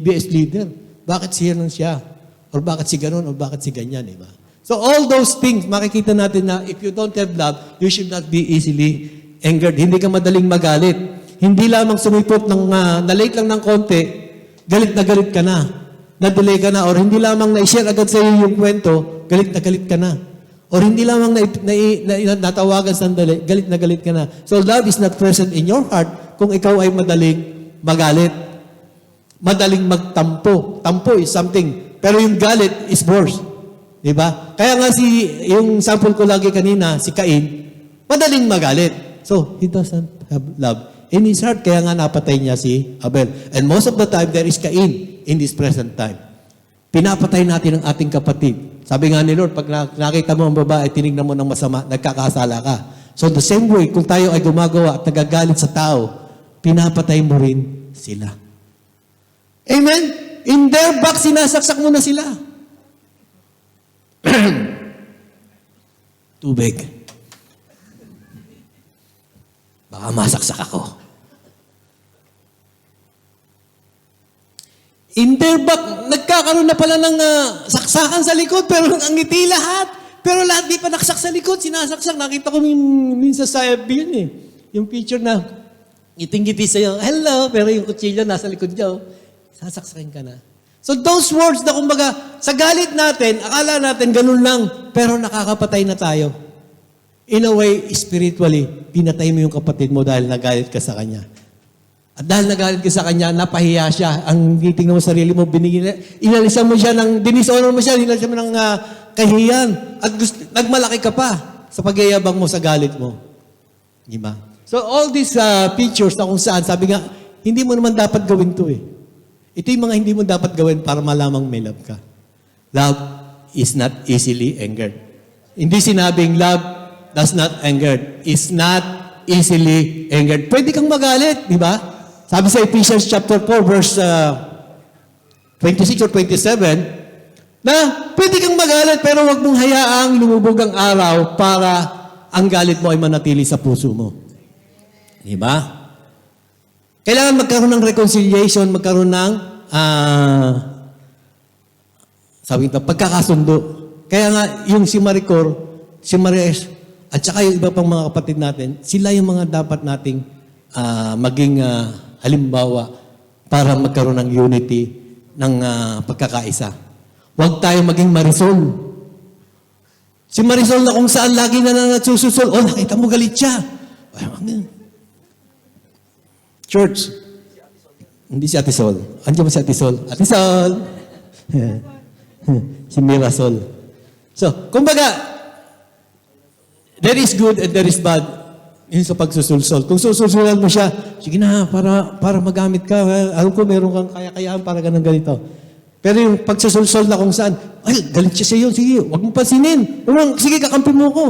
BS leader? Bakit siya lang siya? Or bakit si ganun? Or bakit si ganyan? Di ba? So all those things, makikita natin na if you don't have love, you should not be easily angered. Hindi ka madaling magalit. Hindi lamang sumipot ng, na-late lang ng konti, galit na galit ka na. Na-delay ka na. Or hindi lamang na-share agad sa iyo yung kwento, galit na galit ka na. Or hindi lamang natawagan sandali, galit na galit ka na. So love is not present in your heart kung ikaw ay madaling magalit. Madaling magtampo. Tampo is something. Pero yung galit is worse. Diba? Kaya nga yung sample ko lagi kanina, si Cain, madaling magalit. So, he doesn't have love in his heart, kaya nga napatay niya si Abel. And most of the time, there is Cain in this present time. Pinapatay natin ang ating kapatid. Sabi nga ni Lord, pag nakita mo ang babae, tinignan mo ng masama, nagkakasala ka. So the same way, kung tayo ay gumagawa at nagagalit sa tao, pinapatay mo rin sila. Amen? In their back, sinasaksak mo na sila. Tubig. Baka masaksak ako. In their back, nagkakaroon na pala ng saksakan sa likod, pero ang ngiti lahat. Pero lahat di pa naksak sa likod, sinasaksak. Nakita ko minsan sa FB yun eh. Yung picture na ngiting-ngiti sa'yo, hello, pero yung kutsilyo nasa likod niya, sasaksakin ka na. So those words na kumbaga, sa galit natin, akala natin ganun lang, pero nakakapatay na tayo. In a way, spiritually, pinatay mo yung kapatid mo dahil nagalit ka sa kanya. At dahil nagalit ka sa kanya, napahiya siya. Ang titingnan mo sa sarili mo, inalisan mo siya dinishonor mo siya, inalisan mo ng kahiyan. At nagmalaki ka pa sa pagyayabang mo sa galit mo. Di ba? So all these pictures na kung saan, sabi nga, hindi mo naman dapat gawin to eh. Ito yung mga hindi mo dapat gawin para malamang may love ka. Love is not easily angered. Hindi sinabing love does not angered. Is not easily angered. Pwede kang magalit, di ba? Sabi sa Ephesians chapter 4, verse 26 or 27, na pwede kang magalit pero wag mong hayaang lumubog ang araw para ang galit mo ay manatili sa puso mo. Di ba? Kailangan magkaroon ng reconciliation, magkaroon ng sabi ito, pagkakasundo. Kaya nga, yung si Maricor, si Maries, at saka yung iba pang mga kapatid natin, sila yung mga dapat nating maging halimbawa para magkaroon ng unity ng pagkakaisa. Huwag tayo maging Marisol. Si Marisol na kung saan lagi na nagsususol, nakita mo galit siya. Church, hindi si Ate Sol. Andiyan ba si Ate Sol? Ate Sol! Si Mirasol. So, kumbaga, there is good and there is bad yun sa pagsusulsol. Kung susulsulan mo siya, sige na, para magamit ka. Alam ko, meron kang kaya-kayaan para ganito. Pero yung pagsusulsol na kung saan, ay, galit siya sa iyo, sige, huwag mo pansinin. Sige, kakampi mo ko.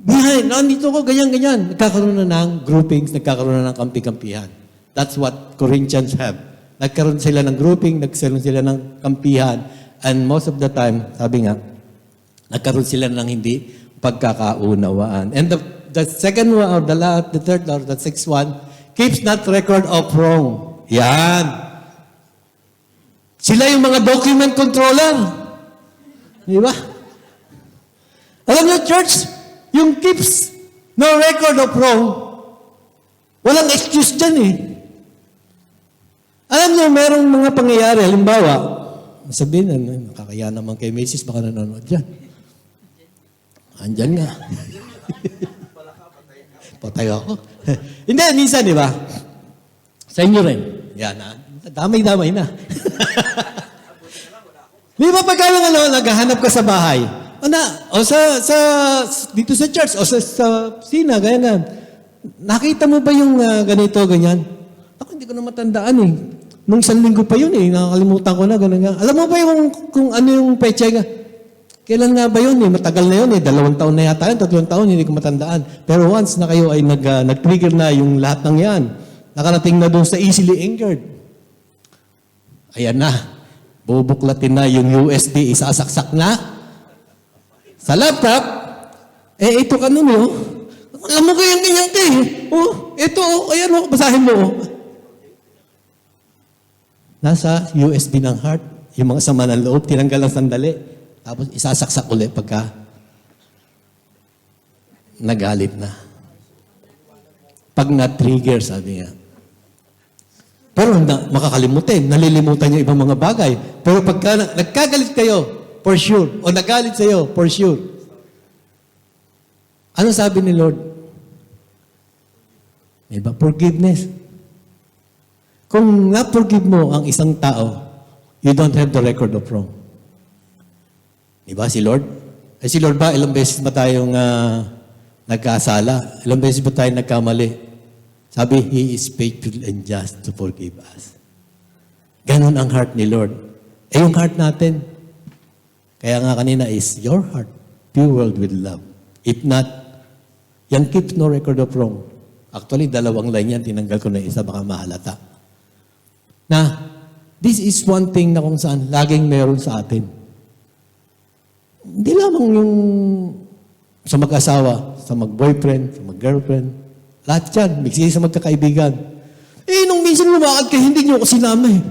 Behind, nandito ko, ganyan. Nagkakaroon na ng groupings, nagkakaroon na ng kampi-kampihan. That's what Corinthians have. Nagkaroon sila ng grouping, nagkaroon sila ng kampihan. And most of the time, sabi nga, nagkaroon sila ng hindi pagkakaunawaan. And the second one, or the third, or the sixth one, keeps not record of wrong. Yan. Sila yung mga document controller. Di ba? Alam niyo, church, yung keeps no record of wrong, walang excuse dyan eh. Alam niyo, merong mga pangyayari, halimbawa, sabihin, nakakaya naman kay Macy's, baka nanonood dyan. Andyan nga. Patay ako. Hindi, minsan, di ba? Sa inyo rin. Yan, damay-damay na. Di ba pagka lang naghahanap ka sa bahay, dito sa church, o sa sina, ganyan. Nakita mo ba yung ganito, ganyan? Ako, hindi ko na matandaan eh. Nung isang linggo pa yun eh, nakakalimutan ko na, ganyan. Alam mo ba yung, kung ano yung pecha nga? Kailan nga ba yun eh? Matagal na yun eh. 2 taon na yata yun, 3 taon, hindi ko matandaan. Pero once na kayo ay nag-trigger na yung lahat ng yan, nakarating na doon sa easily angered. Ayan na. Bubuklatin na yung USB, isasaksak na. Sa laptop, ito ka nun, oh. Alam mo kayang ganyan ka eh. Oh, ito, oh, ayan, oh, basahin mo, oh. Nasa USB ng heart, yung mga sama ng loob, tinanggal lang sandali. Tapos isasaksak ulit pagka nagalit na. Pag na-trigger, sabi niya. Pero makakalimutin, nalilimutan niyo ibang mga bagay. Pero pagka nagkagalit kayo, for sure, o nagalit sa'yo, for sure. Ano sabi ni Lord? Diba? Forgiveness. Kung na-forgive mo ang isang tao, you don't have the record of wrong. Diba si Lord? Si Lord ba, ilang beses ba tayong nagkasala? Ilang beses ba tayong nagkamali? Sabi, He is faithful and just to forgive us. Ganon ang heart ni Lord. Yung heart natin, kaya nga kanina is, your heart fueled with love. If not, yan keeps no record of wrong. Actually, 2 line yan, tinanggal ko na isa, baka mahalata. Na, this is one thing na kung saan laging meron sa atin. Hindi lamang yung sa mag-asawa, sa mag-boyfriend, sa mag-girlfriend, lahat yan, migsisi sa magkakaibigan. Nung minsan lumakad ka, hindi niyo ako sinama eh.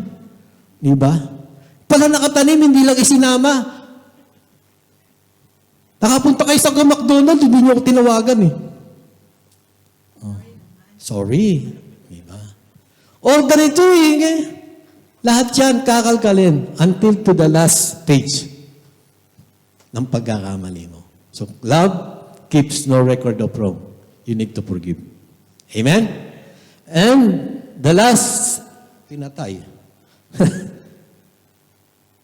Di ba? Pala nakatanim, hindi lang isinama. Nakapunta kayo sa McDonald's, hindi niyo ako tinawagan eh. Oh, sorry. Di ba? Or ganito eh. Lahat yan kakalkalin until to the last stage ng pagkakamali mo. So, love keeps no record of wrong. You need to forgive. Amen? And the last, pinatay.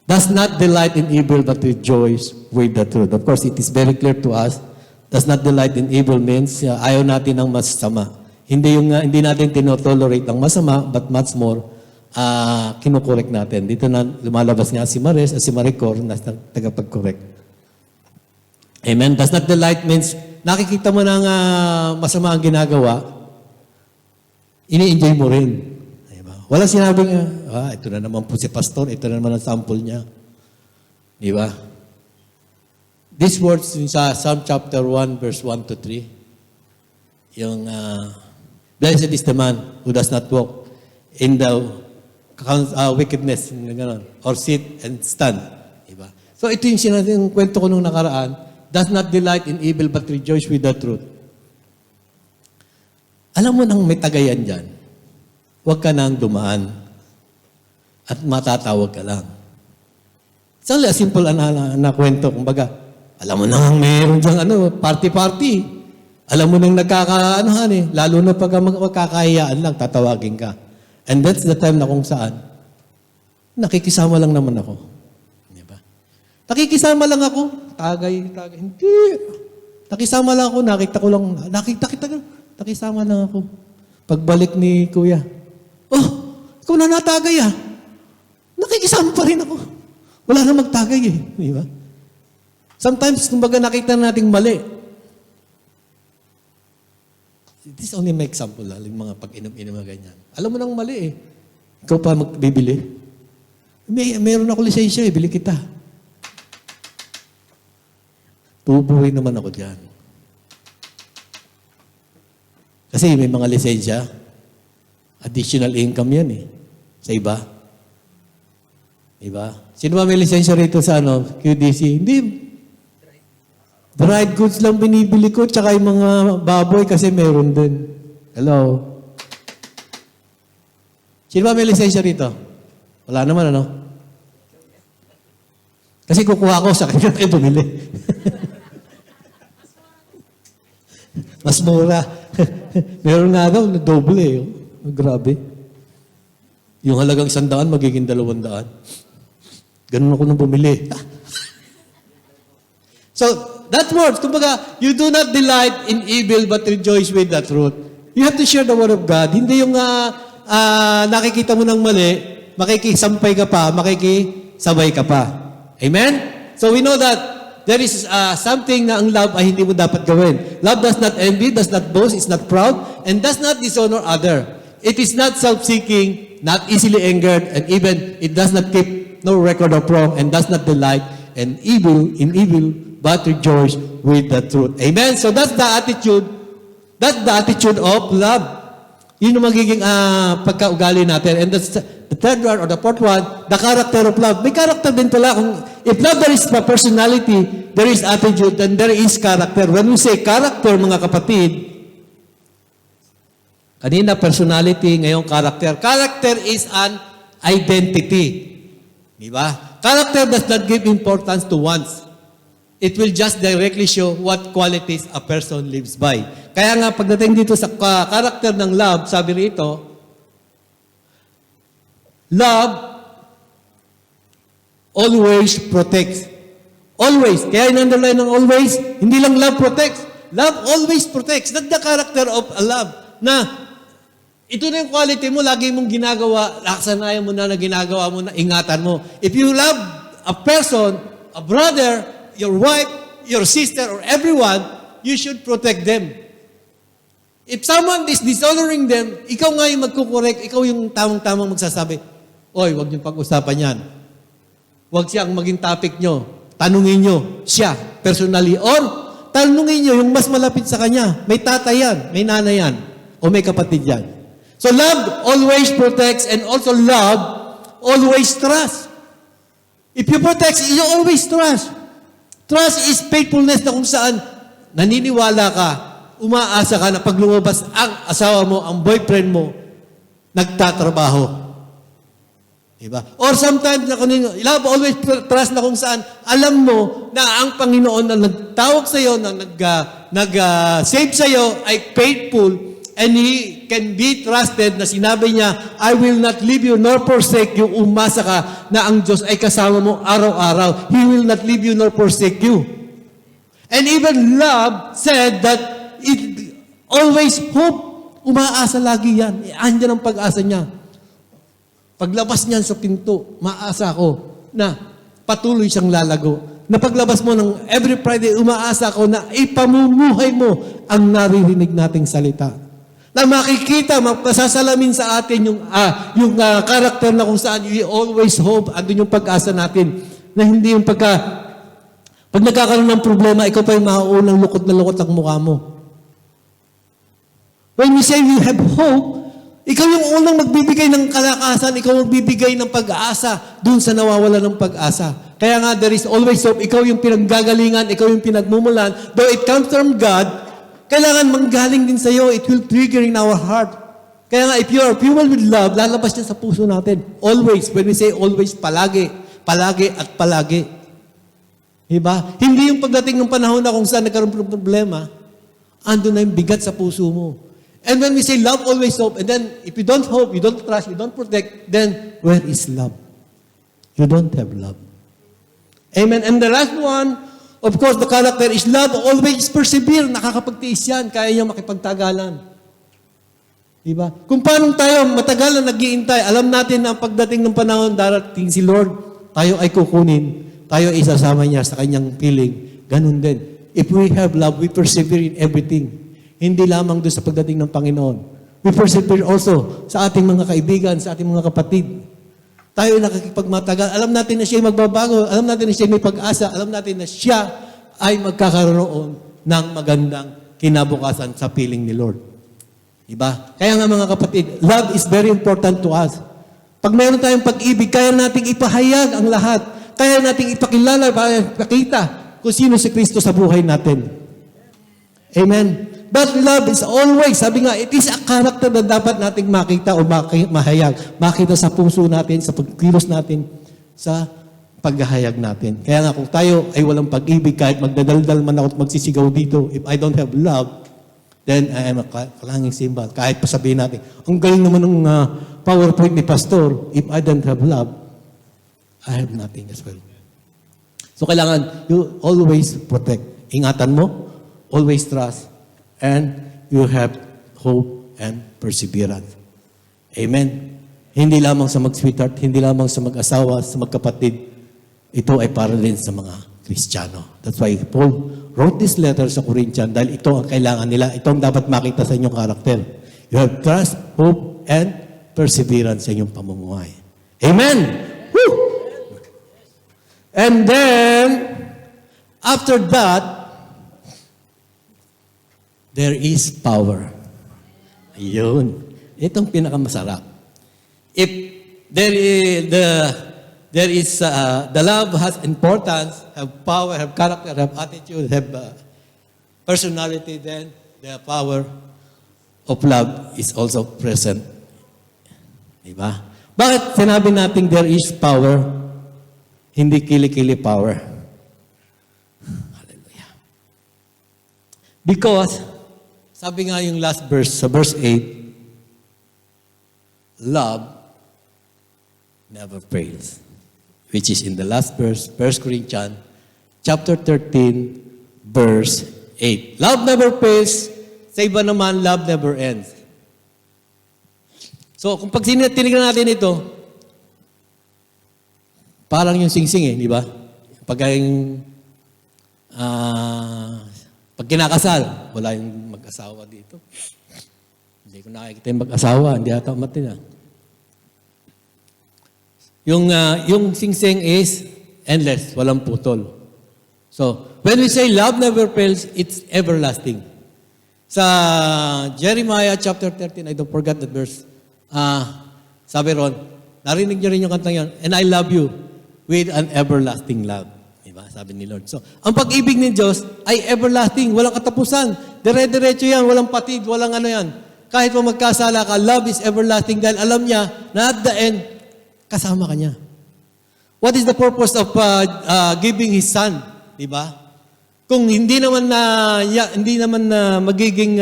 Does not delight in evil, but rejoice with the truth. Of course, it is very clear to us, does not delight in evil means, ayaw natin ng masama. Hindi natin tinotolerate ang masama, but much more, kinukorek natin. Dito na lumalabas nga si Maris, si Maricor, na tagapag-correct. Amen? Does not delight means, nakikita mo ng masama ang ginagawa, ini-enjoy mo rin. Diba? Wala sinabing, ito na naman po si pastor, ito na naman ang sample niya. Di ba? These words sa Psalm chapter 1, verse 1 to 3, yung, blessed is the man who does not walk in the wickedness, or sit and stand. Diba? So ito yung kwento ko nung nakaraan, does not delight in evil but rejoice with the truth. Alam mo nang may tagayan dyan, huwag ka nang dumaan at matatawag ka lang. Isang simple na kwento, kumbaga, alam mo nang mayroon dyan party-party. Alam mo nang nagkakaanohan lalo na pag magkakahiyaan lang, tatawagin ka. And that's the time na kung saan, nakikisama lang naman ako. Diba? Nakikisama lang ako, tagay. Hindi. Nakisama lang ako, nakisama lang ako. Pagbalik ni Kuya, ikaw na natagay Nakikisama pa rin ako. Wala na magtagay Di ba? Sometimes, kumbaga nakita nating mali. This only my example yung mga pag-inom-inom na ganyan. Alam mo nang mali Ikaw pa magbibili. Meron ako lisensya bili kita. Tubuhay naman ako dyan. Kasi may mga lisensya, additional income yan sa iba. Diba? Sino ba may lisensya rito sa QDC? Hindi. Dried goods lang binibili ko, tsaka yung mga baboy kasi meron din. Hello? Sino ba may lisensya rito? Wala naman, ano? Kasi kukuha ko sa kanya kayo bumili. Mas mura. Meron nga daw, doble eh. Grabe. Yung halagang 100, magiging 200. Ganun ako nang bumili. So, that word, kumbaga, you do not delight in evil but rejoice with the truth. You have to share the word of God. Hindi yung nakikita mo ng mali, makikisampay ka pa, makikisabay ka pa. Amen? So we know that there is something na ang love ay hindi mo dapat gawin. Love does not envy, does not boast, is not proud, and does not dishonor other. It is not self-seeking, not easily angered, and even it does not keep no record of wrong, and does not delight in evil, but rejoice with the truth. Amen? So that's the attitude. That's the attitude of love. Yun ang magiging pagkaugali natin. And that's the third one or the fourth one, the character of love. May character din pala. If love, there is personality, there is attitude, then there is character. When we say character, mga kapatid, kanina personality, ngayon character. Character is an identity. Di ba? Character does not give importance to wants. It will just directly show what qualities a person lives by. Kaya nga, pagdating dito sa character ng love, sabi rito, love always protects. Always. Kaya in-underline ng always, hindi lang love protects. Love always protects. That's the character of a love. Na, ito na yung quality mo, lagi mong ginagawa, laksanayan mo na ginagawa mo na, ingatan mo. If you love a person, a brother, your wife, your sister, or everyone, you should protect them. If someone is dishonoring them, ikaw nga yung magkukorek, ikaw yung tamang-tamang magsasabi, oy, wag niyong pag-usapan yan. Wag siyang maging topic nyo. Tanungin nyo siya, personally. Or, tanungin nyo yung mas malapit sa kanya. May tatay yan, may nanay yan, o may kapatid yan. So, love always protects, and also love always trusts. If you protect, you always trust. Trust is faithfulness na kung saan naniniwala ka, umaasa ka na pag lumabas ang asawa mo, ang boyfriend mo, nagtatrabaho. Diba? Or sometimes, love always trust na kung saan alam mo na ang Panginoon na nagtawag sa iyo, na nag-save sa iyo ay faithful, and He can be trusted na sinabi niya, I will not leave you nor forsake you. Umasa ka na ang Diyos ay kasama mo araw-araw. He will not leave you nor forsake you. And even love said that it always hope. Umaasa lagi yan. Andiyan ang pag-asa niya. Paglabas niyan sa pinto, maasa ko na patuloy siyang lalago. Na paglabas mo ng every Friday, umaasa ko na ipamumuhay mo ang naririnig nating salita. Na makikita, mapasasalamin sa atin yung karakter na kung saan we always hope, andun yung pag-asa natin. Na hindi yung pag nagkakaroon ng problema, ikaw pa yung mauunang lukot na lukot ang mukha mo. When we say you have hope, ikaw yung unang magbibigay ng kalakasan, ikaw magbibigay ng pag-asa dun sa nawawala ng pag-asa. Kaya nga, there is always hope. Ikaw yung pinaggagalingan, ikaw yung pinagmumulan. Though it comes from God, kailangan manggaling din sa iyo. It will trigger in our heart. Kaya nga, if you are fueled with love, lalabas yan sa puso natin. Always. When we say always, palagi. Palagi at palagi. Diba? Hindi yung pagdating ng panahon na kung saan nagkaroon ng problema, ando na yung bigat sa puso mo. And when we say love always hope, and then if you don't hope, you don't trust, you don't protect, then where is love? You don't have love. Amen. And the last one, of course, the character is love, always persevere. Nakakapagtiis yan, kaya niya makipagtagalan. Diba? Kung paano tayo matagal na nag-iintay, alam natin na pagdating ng panahon, darating si Lord, tayo ay kukunin, tayo ay isasama niya sa kanyang piling. Ganun din. If we have love, we persevere in everything. Hindi lamang doon sa pagdating ng Panginoon. We persevere also sa ating mga kaibigan, sa ating mga kapatid. Tayo ay nakikipagmatagal. Alam natin na siya ay magbabago. Alam natin na siya ay may pag-asa. Alam natin na siya ay magkakaroon ng magandang kinabukasan sa piling ni Lord. Diba? Kaya nga mga kapatid, love is very important to us. Pag mayroon tayong pag-ibig, kaya nating ipahayag ang lahat. Kaya nating ipakilala, ipakita kung sino si Kristo sa buhay natin. Amen. But love is always, sabi nga, it is a character na dapat nating makita o mahayag. Makita sa puso natin, sa pagkilos natin, sa paghahayag natin. Kaya nga kung tayo ay walang pag-ibig, kahit magdadaldal man ako at magsisigaw dito, if I don't have love, then I am a kalanging symbol. Kahit pasabihin natin, ang galing naman ng PowerPoint ni Pastor, if I don't have love, I have nothing as well. So kailangan, you always protect. Ingatan mo, always trust, and you have hope and perseverance. Amen. Hindi lamang sa mag-sweetheart, hindi lamang sa mag-asawa, sa magkapatid. Ito ay para din sa mga Kristiyano. That's why Paul wrote this letter sa Corinthian dahil ito ang kailangan nila. Ito ang dapat makita sa inyong karakter. You have trust, hope, and perseverance sa inyong pamumuhay. Amen! Woo! And then, after that, there is power. Ayun. Itong pinakamasarap. If there is the love has importance, have power, have character, have attitude, have personality, then the power of love is also present. Diba? Bakit sinabi natin there is power, hindi kili-kili power? Hallelujah. Because, sabi nga yung last verse, sa verse 8, love never fails. Which is in the last verse, 1 Corinthians, chapter 13, verse 8. Love never fails. Sa iba naman, love never ends. So, kung pag tinignan natin ito, parang yung sing-sing di ba? Pag kinakasal, wala yung mag-asawa dito. Hindi ko nakikita yung mag-asawa, hindi ata umatin Yung sing-sing is endless, walang putol. So, when we say love never fails, it's everlasting. Sa Jeremiah chapter 13, I don't forget that verse, sabi ron, narinig niyo rin yung kantang yan, and I love you with an everlasting love. Diba? Sabi ni Lord. So, ang pag-ibig ng Diyos ay everlasting, walang katapusan. Dire-diretso yan, walang patid, walang ano yan. Kahit mo magkasala ka, love is everlasting dahil alam niya na at the end, kasama ka niya. What is the purpose of giving His Son? Diba? Kung hindi naman magiging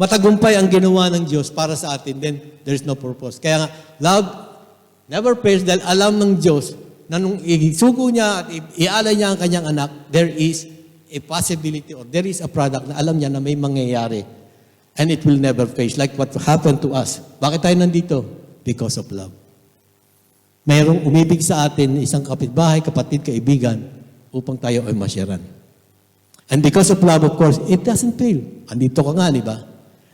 matagumpay ang ginawa ng Diyos para sa atin, then there's no purpose. Kaya nga, love never fails dahil alam ng Diyos na nung isugo niya at ialay niya ang kanyang anak, there is a possibility or there is a product na alam niya na may mangyayari. And it will never fail. Like what happened to us. Bakit tayo nandito? Because of love. Mayroong umibig sa atin, isang kapitbahay, kapatid, kaibigan, upang tayo ay masyaran. And because of love, of course, it doesn't fail. Andito ka nga, di ba?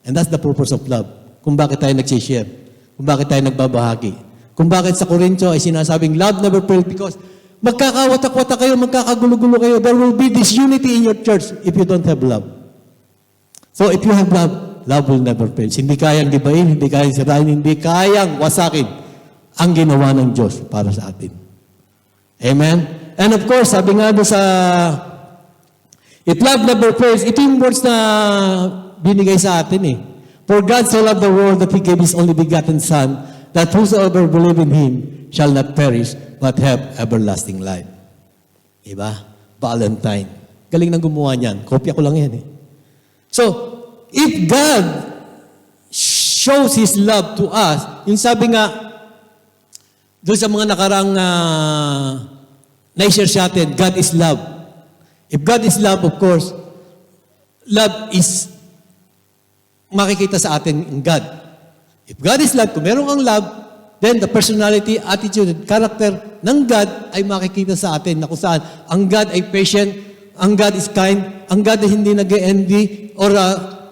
And that's the purpose of love. Kung bakit tayo nag-share, kung bakit tayo nagbabahagi, kung bakit sa Korintyo ay sinasabing love never fails because magkakawatak-watak kayo, magkakagulo-gulo kayo, there will be disunity in your church if you don't have love. So if you have love, love will never fail. Hindi kayang gibain, hindi kayang sirain, hindi kayang wasakin ang ginawa ng Diyos para sa atin. Amen? And of course, sabi nga doon sa if love never fails, ito yung words na binigay sa atin For God so loved the world that He gave His only begotten Son, that whosoever believe in Him shall not perish, but have everlasting life. Diba? Valentine. Galing nang gumawa niyan. Kopya ko lang yan So, if God shows His love to us, yung sabi nga, doon sa mga nakarang na-share sa atin, God is love. If God is love, of course, love is makikita sa atin in God. If God is love, kung meron kang love, then the personality, attitude, and character ng God ay makikita sa atin na kung saan ang God ay patient, ang God is kind, ang God ay hindi nag-envy, or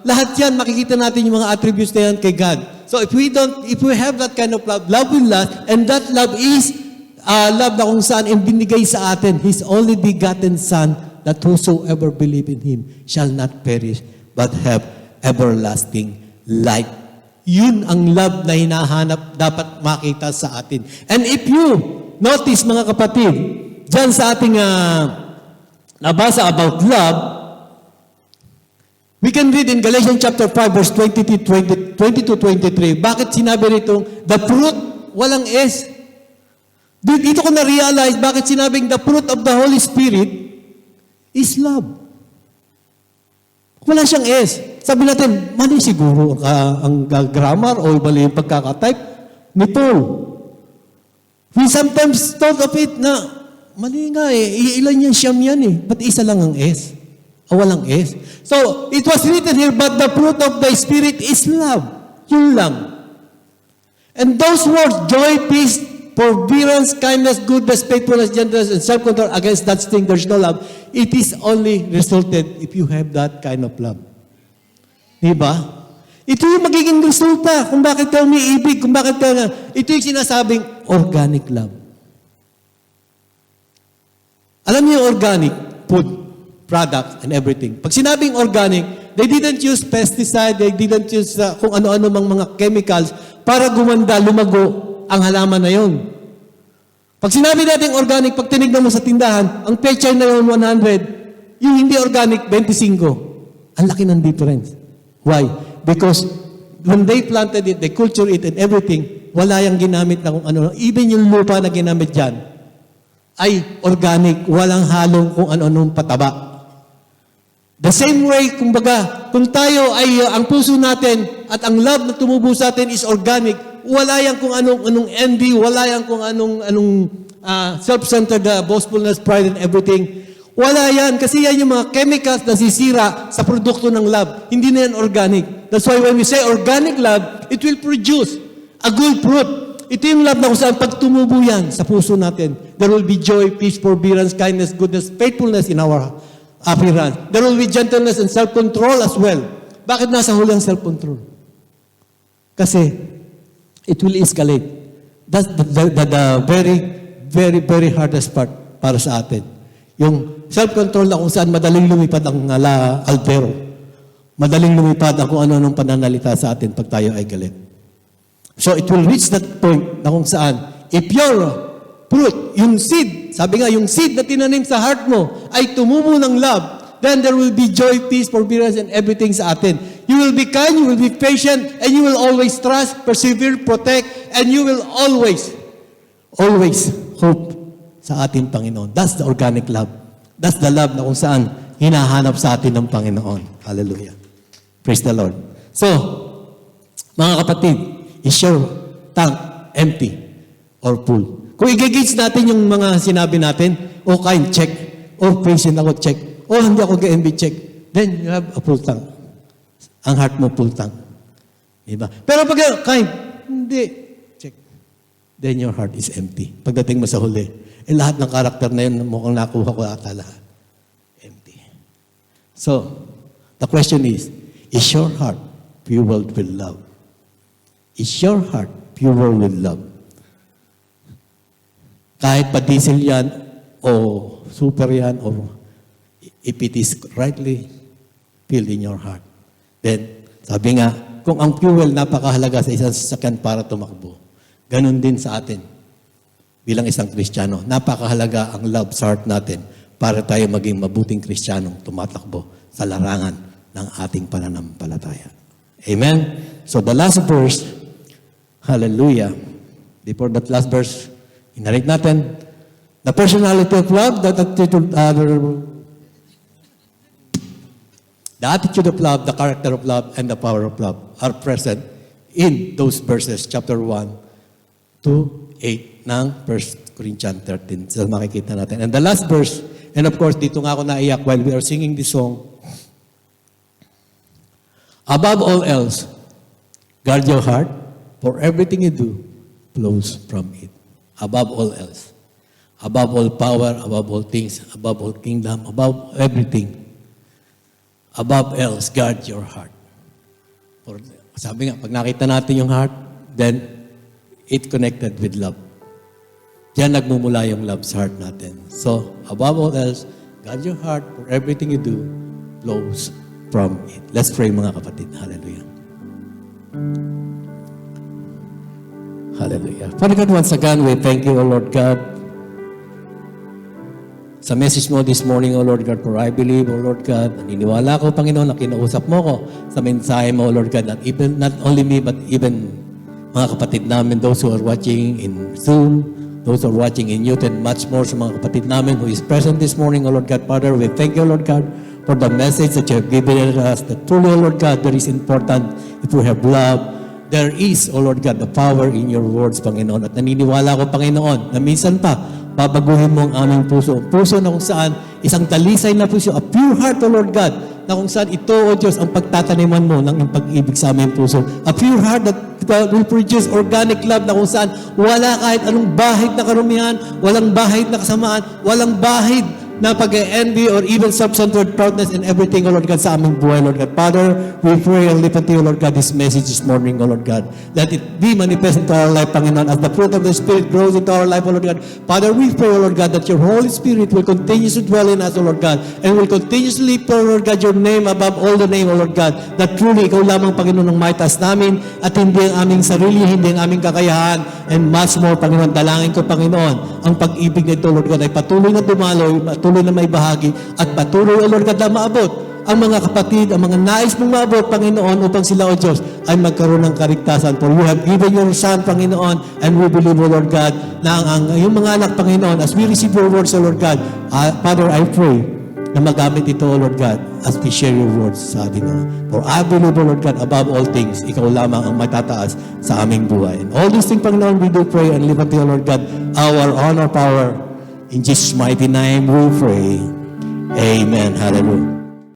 lahat yan, makikita natin yung mga attributes na yan kay God. So if we have that kind of love, love will last, and that love is love na kung saan ibinigay sa atin, His only begotten Son, that whosoever believe in Him shall not perish, but have everlasting life. Yun ang love na hinahanap dapat makita sa atin. And if you notice, mga kapatid, dyan sa ating nabasa about love, we can read in Galatians chapter 5, verse 22-23, bakit sinabi rito, the fruit, walang S. Dito ko na-realize bakit sinabing the fruit of the Holy Spirit is love. Wala siyang S. Sabi natin, mali siguro ang grammar o mali yung pagkakatype ni Paul. We sometimes thought of it na, mali nga ilan yan siyam yan Ba't isa lang ang S? O walang S? So, it was written here, but the fruit of the Spirit is love. Yun lang. And those words, joy, peace, forbearance, kindness, goodness, faithfulness, gentleness, and self-control, against that thing there's no love. It is only resulted if you have that kind of love. Diba? Ito yung magiging resulta kung bakit ka umiibig, kung bakit ka ito yung sinasabing organic love. Alam niyo yung organic food, products, and everything. Pag sinabing organic, they didn't use pesticide, they didn't use kung ano-ano mang mga chemicals para gumanda, lumago ang halaman na yun. Pag sinabi natin organic, pag tinignan mo sa tindahan, ang pechay na yun 100, yung hindi organic, 25. Ang laki ng difference. Why? Because when they planted it, they culture it and everything, wala yung ginamit na kung ano. Even yung lupa na ginamit dyan, ay organic, walang halong kung ano-anong pataba. The same way, kumbaga, kung tayo ay ang puso natin at ang love na tumubo sa atin is organic, wala yan kung anong envy, wala yan kung anong self-centered, boastfulness, pride, and everything. Wala yan. Kasi yan yung mga chemicals na sisira sa produkto ng love. Hindi na yan organic. That's why when we say organic love, it will produce a good fruit. Ito yung love na kung saan pag tumubo yan sa puso natin, there will be joy, peace, forbearance, kindness, goodness, faithfulness in our appearance. There will be gentleness and self-control as well. Bakit nasa huli ang self-control? Kasi it will escalate. That's the very, very, very hardest part para sa atin. Yung self-control na kung saan madaling lumipad ang albero. Madaling lumipad ang kung ano-anong pananalita sa atin pag tayo ay galit. So it will reach that point na kung saan, if your fruit, yung seed, sabi nga, yung seed na tinanim sa heart mo ay tumubo ng love, then there will be joy, peace, forbearance, and everything sa atin. You will be kind, you will be patient, and you will always trust, persevere, protect, and you will always hope sa ating Panginoon. That's the organic love. That's the love na kung saan hinahanap sa atin ng Panginoon. Hallelujah. Praise the Lord. So, mga kapatid, is your tank empty or full? Kung i-gauge natin yung mga sinabi natin, kind, check. Patient ako, check. Hindi ako ga-MB, check. Then you have a full tank. Ang heart mo full tank. Diba? Pero pag kind, hindi, check. Then your heart is empty. Pagdating mo sa huli, lahat ng karakter na yun, mukhang nakuha ko ata lahat. Empty. So, the question is your heart fueled with love? Is your heart pure with love? Kahit pa diesel yan, o super yan, o if it is rightly filled in your heart. Then, sabi nga, kung ang fuel napakahalaga sa isang sasakyan para tumakbo, ganun din sa atin. Bilang isang Kristiyano, napakahalaga ang love sa heart natin para tayo maging mabuting Kristiyanong tumatakbo sa larangan ng ating pananampalataya. Amen? So the last verse, hallelujah. Before that last verse, inarate natin, the personality of love, the attitude of love, the character of love, and the power of love are present in those verses, chapter 1 to 8 ng 1 Corinthians 13. So makikita natin. And the last verse, and of course, dito nga ako naiyak while we are singing this song, above all else, guard your heart, for everything you do flows from it. Above all else. Above all power, above all things, above all kingdom, above everything. Above else, guard your heart. For, sabi nga, pag nakita natin yung heart, then it connected with love. Diyan nagmumula yung love sa heart natin. So, above all else, guard your heart, for everything you do flows from it. Let's pray, mga kapatid. Hallelujah. Hallelujah. Father God, once again, we thank you, O Lord God, sa message mo this morning, O Lord God, for I believe, O Lord God, naniniwala ko, Panginoon, na kinausap mo ko sa mensahe mo, O Lord God, not only me, but even mga kapatid namin, those who are watching in Zoom, those who are watching in YouTube, and much more sa mga kapatid namin who is present this morning, O Lord God, Father, we thank you, O Lord God, for the message that you have given us, that truly, O Lord God, there is important if we have love. There is, O Lord God, the power in your words, Panginoon. At naniniwala ko, Panginoon, na minsan pa, babaguhin mo ang aming puso. Puso na kung saan, isang dalisay na puso, a pure heart, O Lord God, na kung saan ito, O Diyos, ang pagtataniman mo ng iyong pag-ibig sa aming puso. A pure heart that will produce organic love na kung saan wala kahit anong bahid na karumihan, walang bahid na kasamaan, walang bahid na pag-envy or even self-centered proudness and everything, O Lord God, sa aming buhay, Lord God. Father, we pray and lift unto you, Lord God, this message this morning, O Lord God. Let it be manifest into our life, Panginoon, as the fruit of the Spirit grows into our life, O Lord God. Father, we pray, O Lord God, that your Holy Spirit will continuously dwell in us, O Lord God, and will continuously lift, O Lord God, your name above all the name, O Lord God, that truly ikaw lamang, Panginoon, ang maitas namin at hindi ang aming sarili, hindi ang aming kakayahan, and much more, Panginoon. Dalangin ko, Panginoon, ang pag-ibig nito, Lord God, ay patuloy na dumaloy, patuloy na may bahagi, at patuloy, O Lord God, na maabot ang mga kapatid, ang mga nais mong maabot, Panginoon, upang sila, O Diyos, ay magkaroon ng kaligtasan. For you have given your Son, Panginoon, and we believe, O Lord God, na ang yung mga anak, Panginoon, as we receive your words, O Lord God, Father, I pray na magamit ito, O Lord God, as we share your words, sabi mo. For I believe, O Lord God, above all things, ikaw lamang ang matataas sa aming buhay. And all these things, Panginoon, we do pray and live unto you, O Lord God, our honor, power. In Jesus' mighty name we pray. Amen. Hallelujah.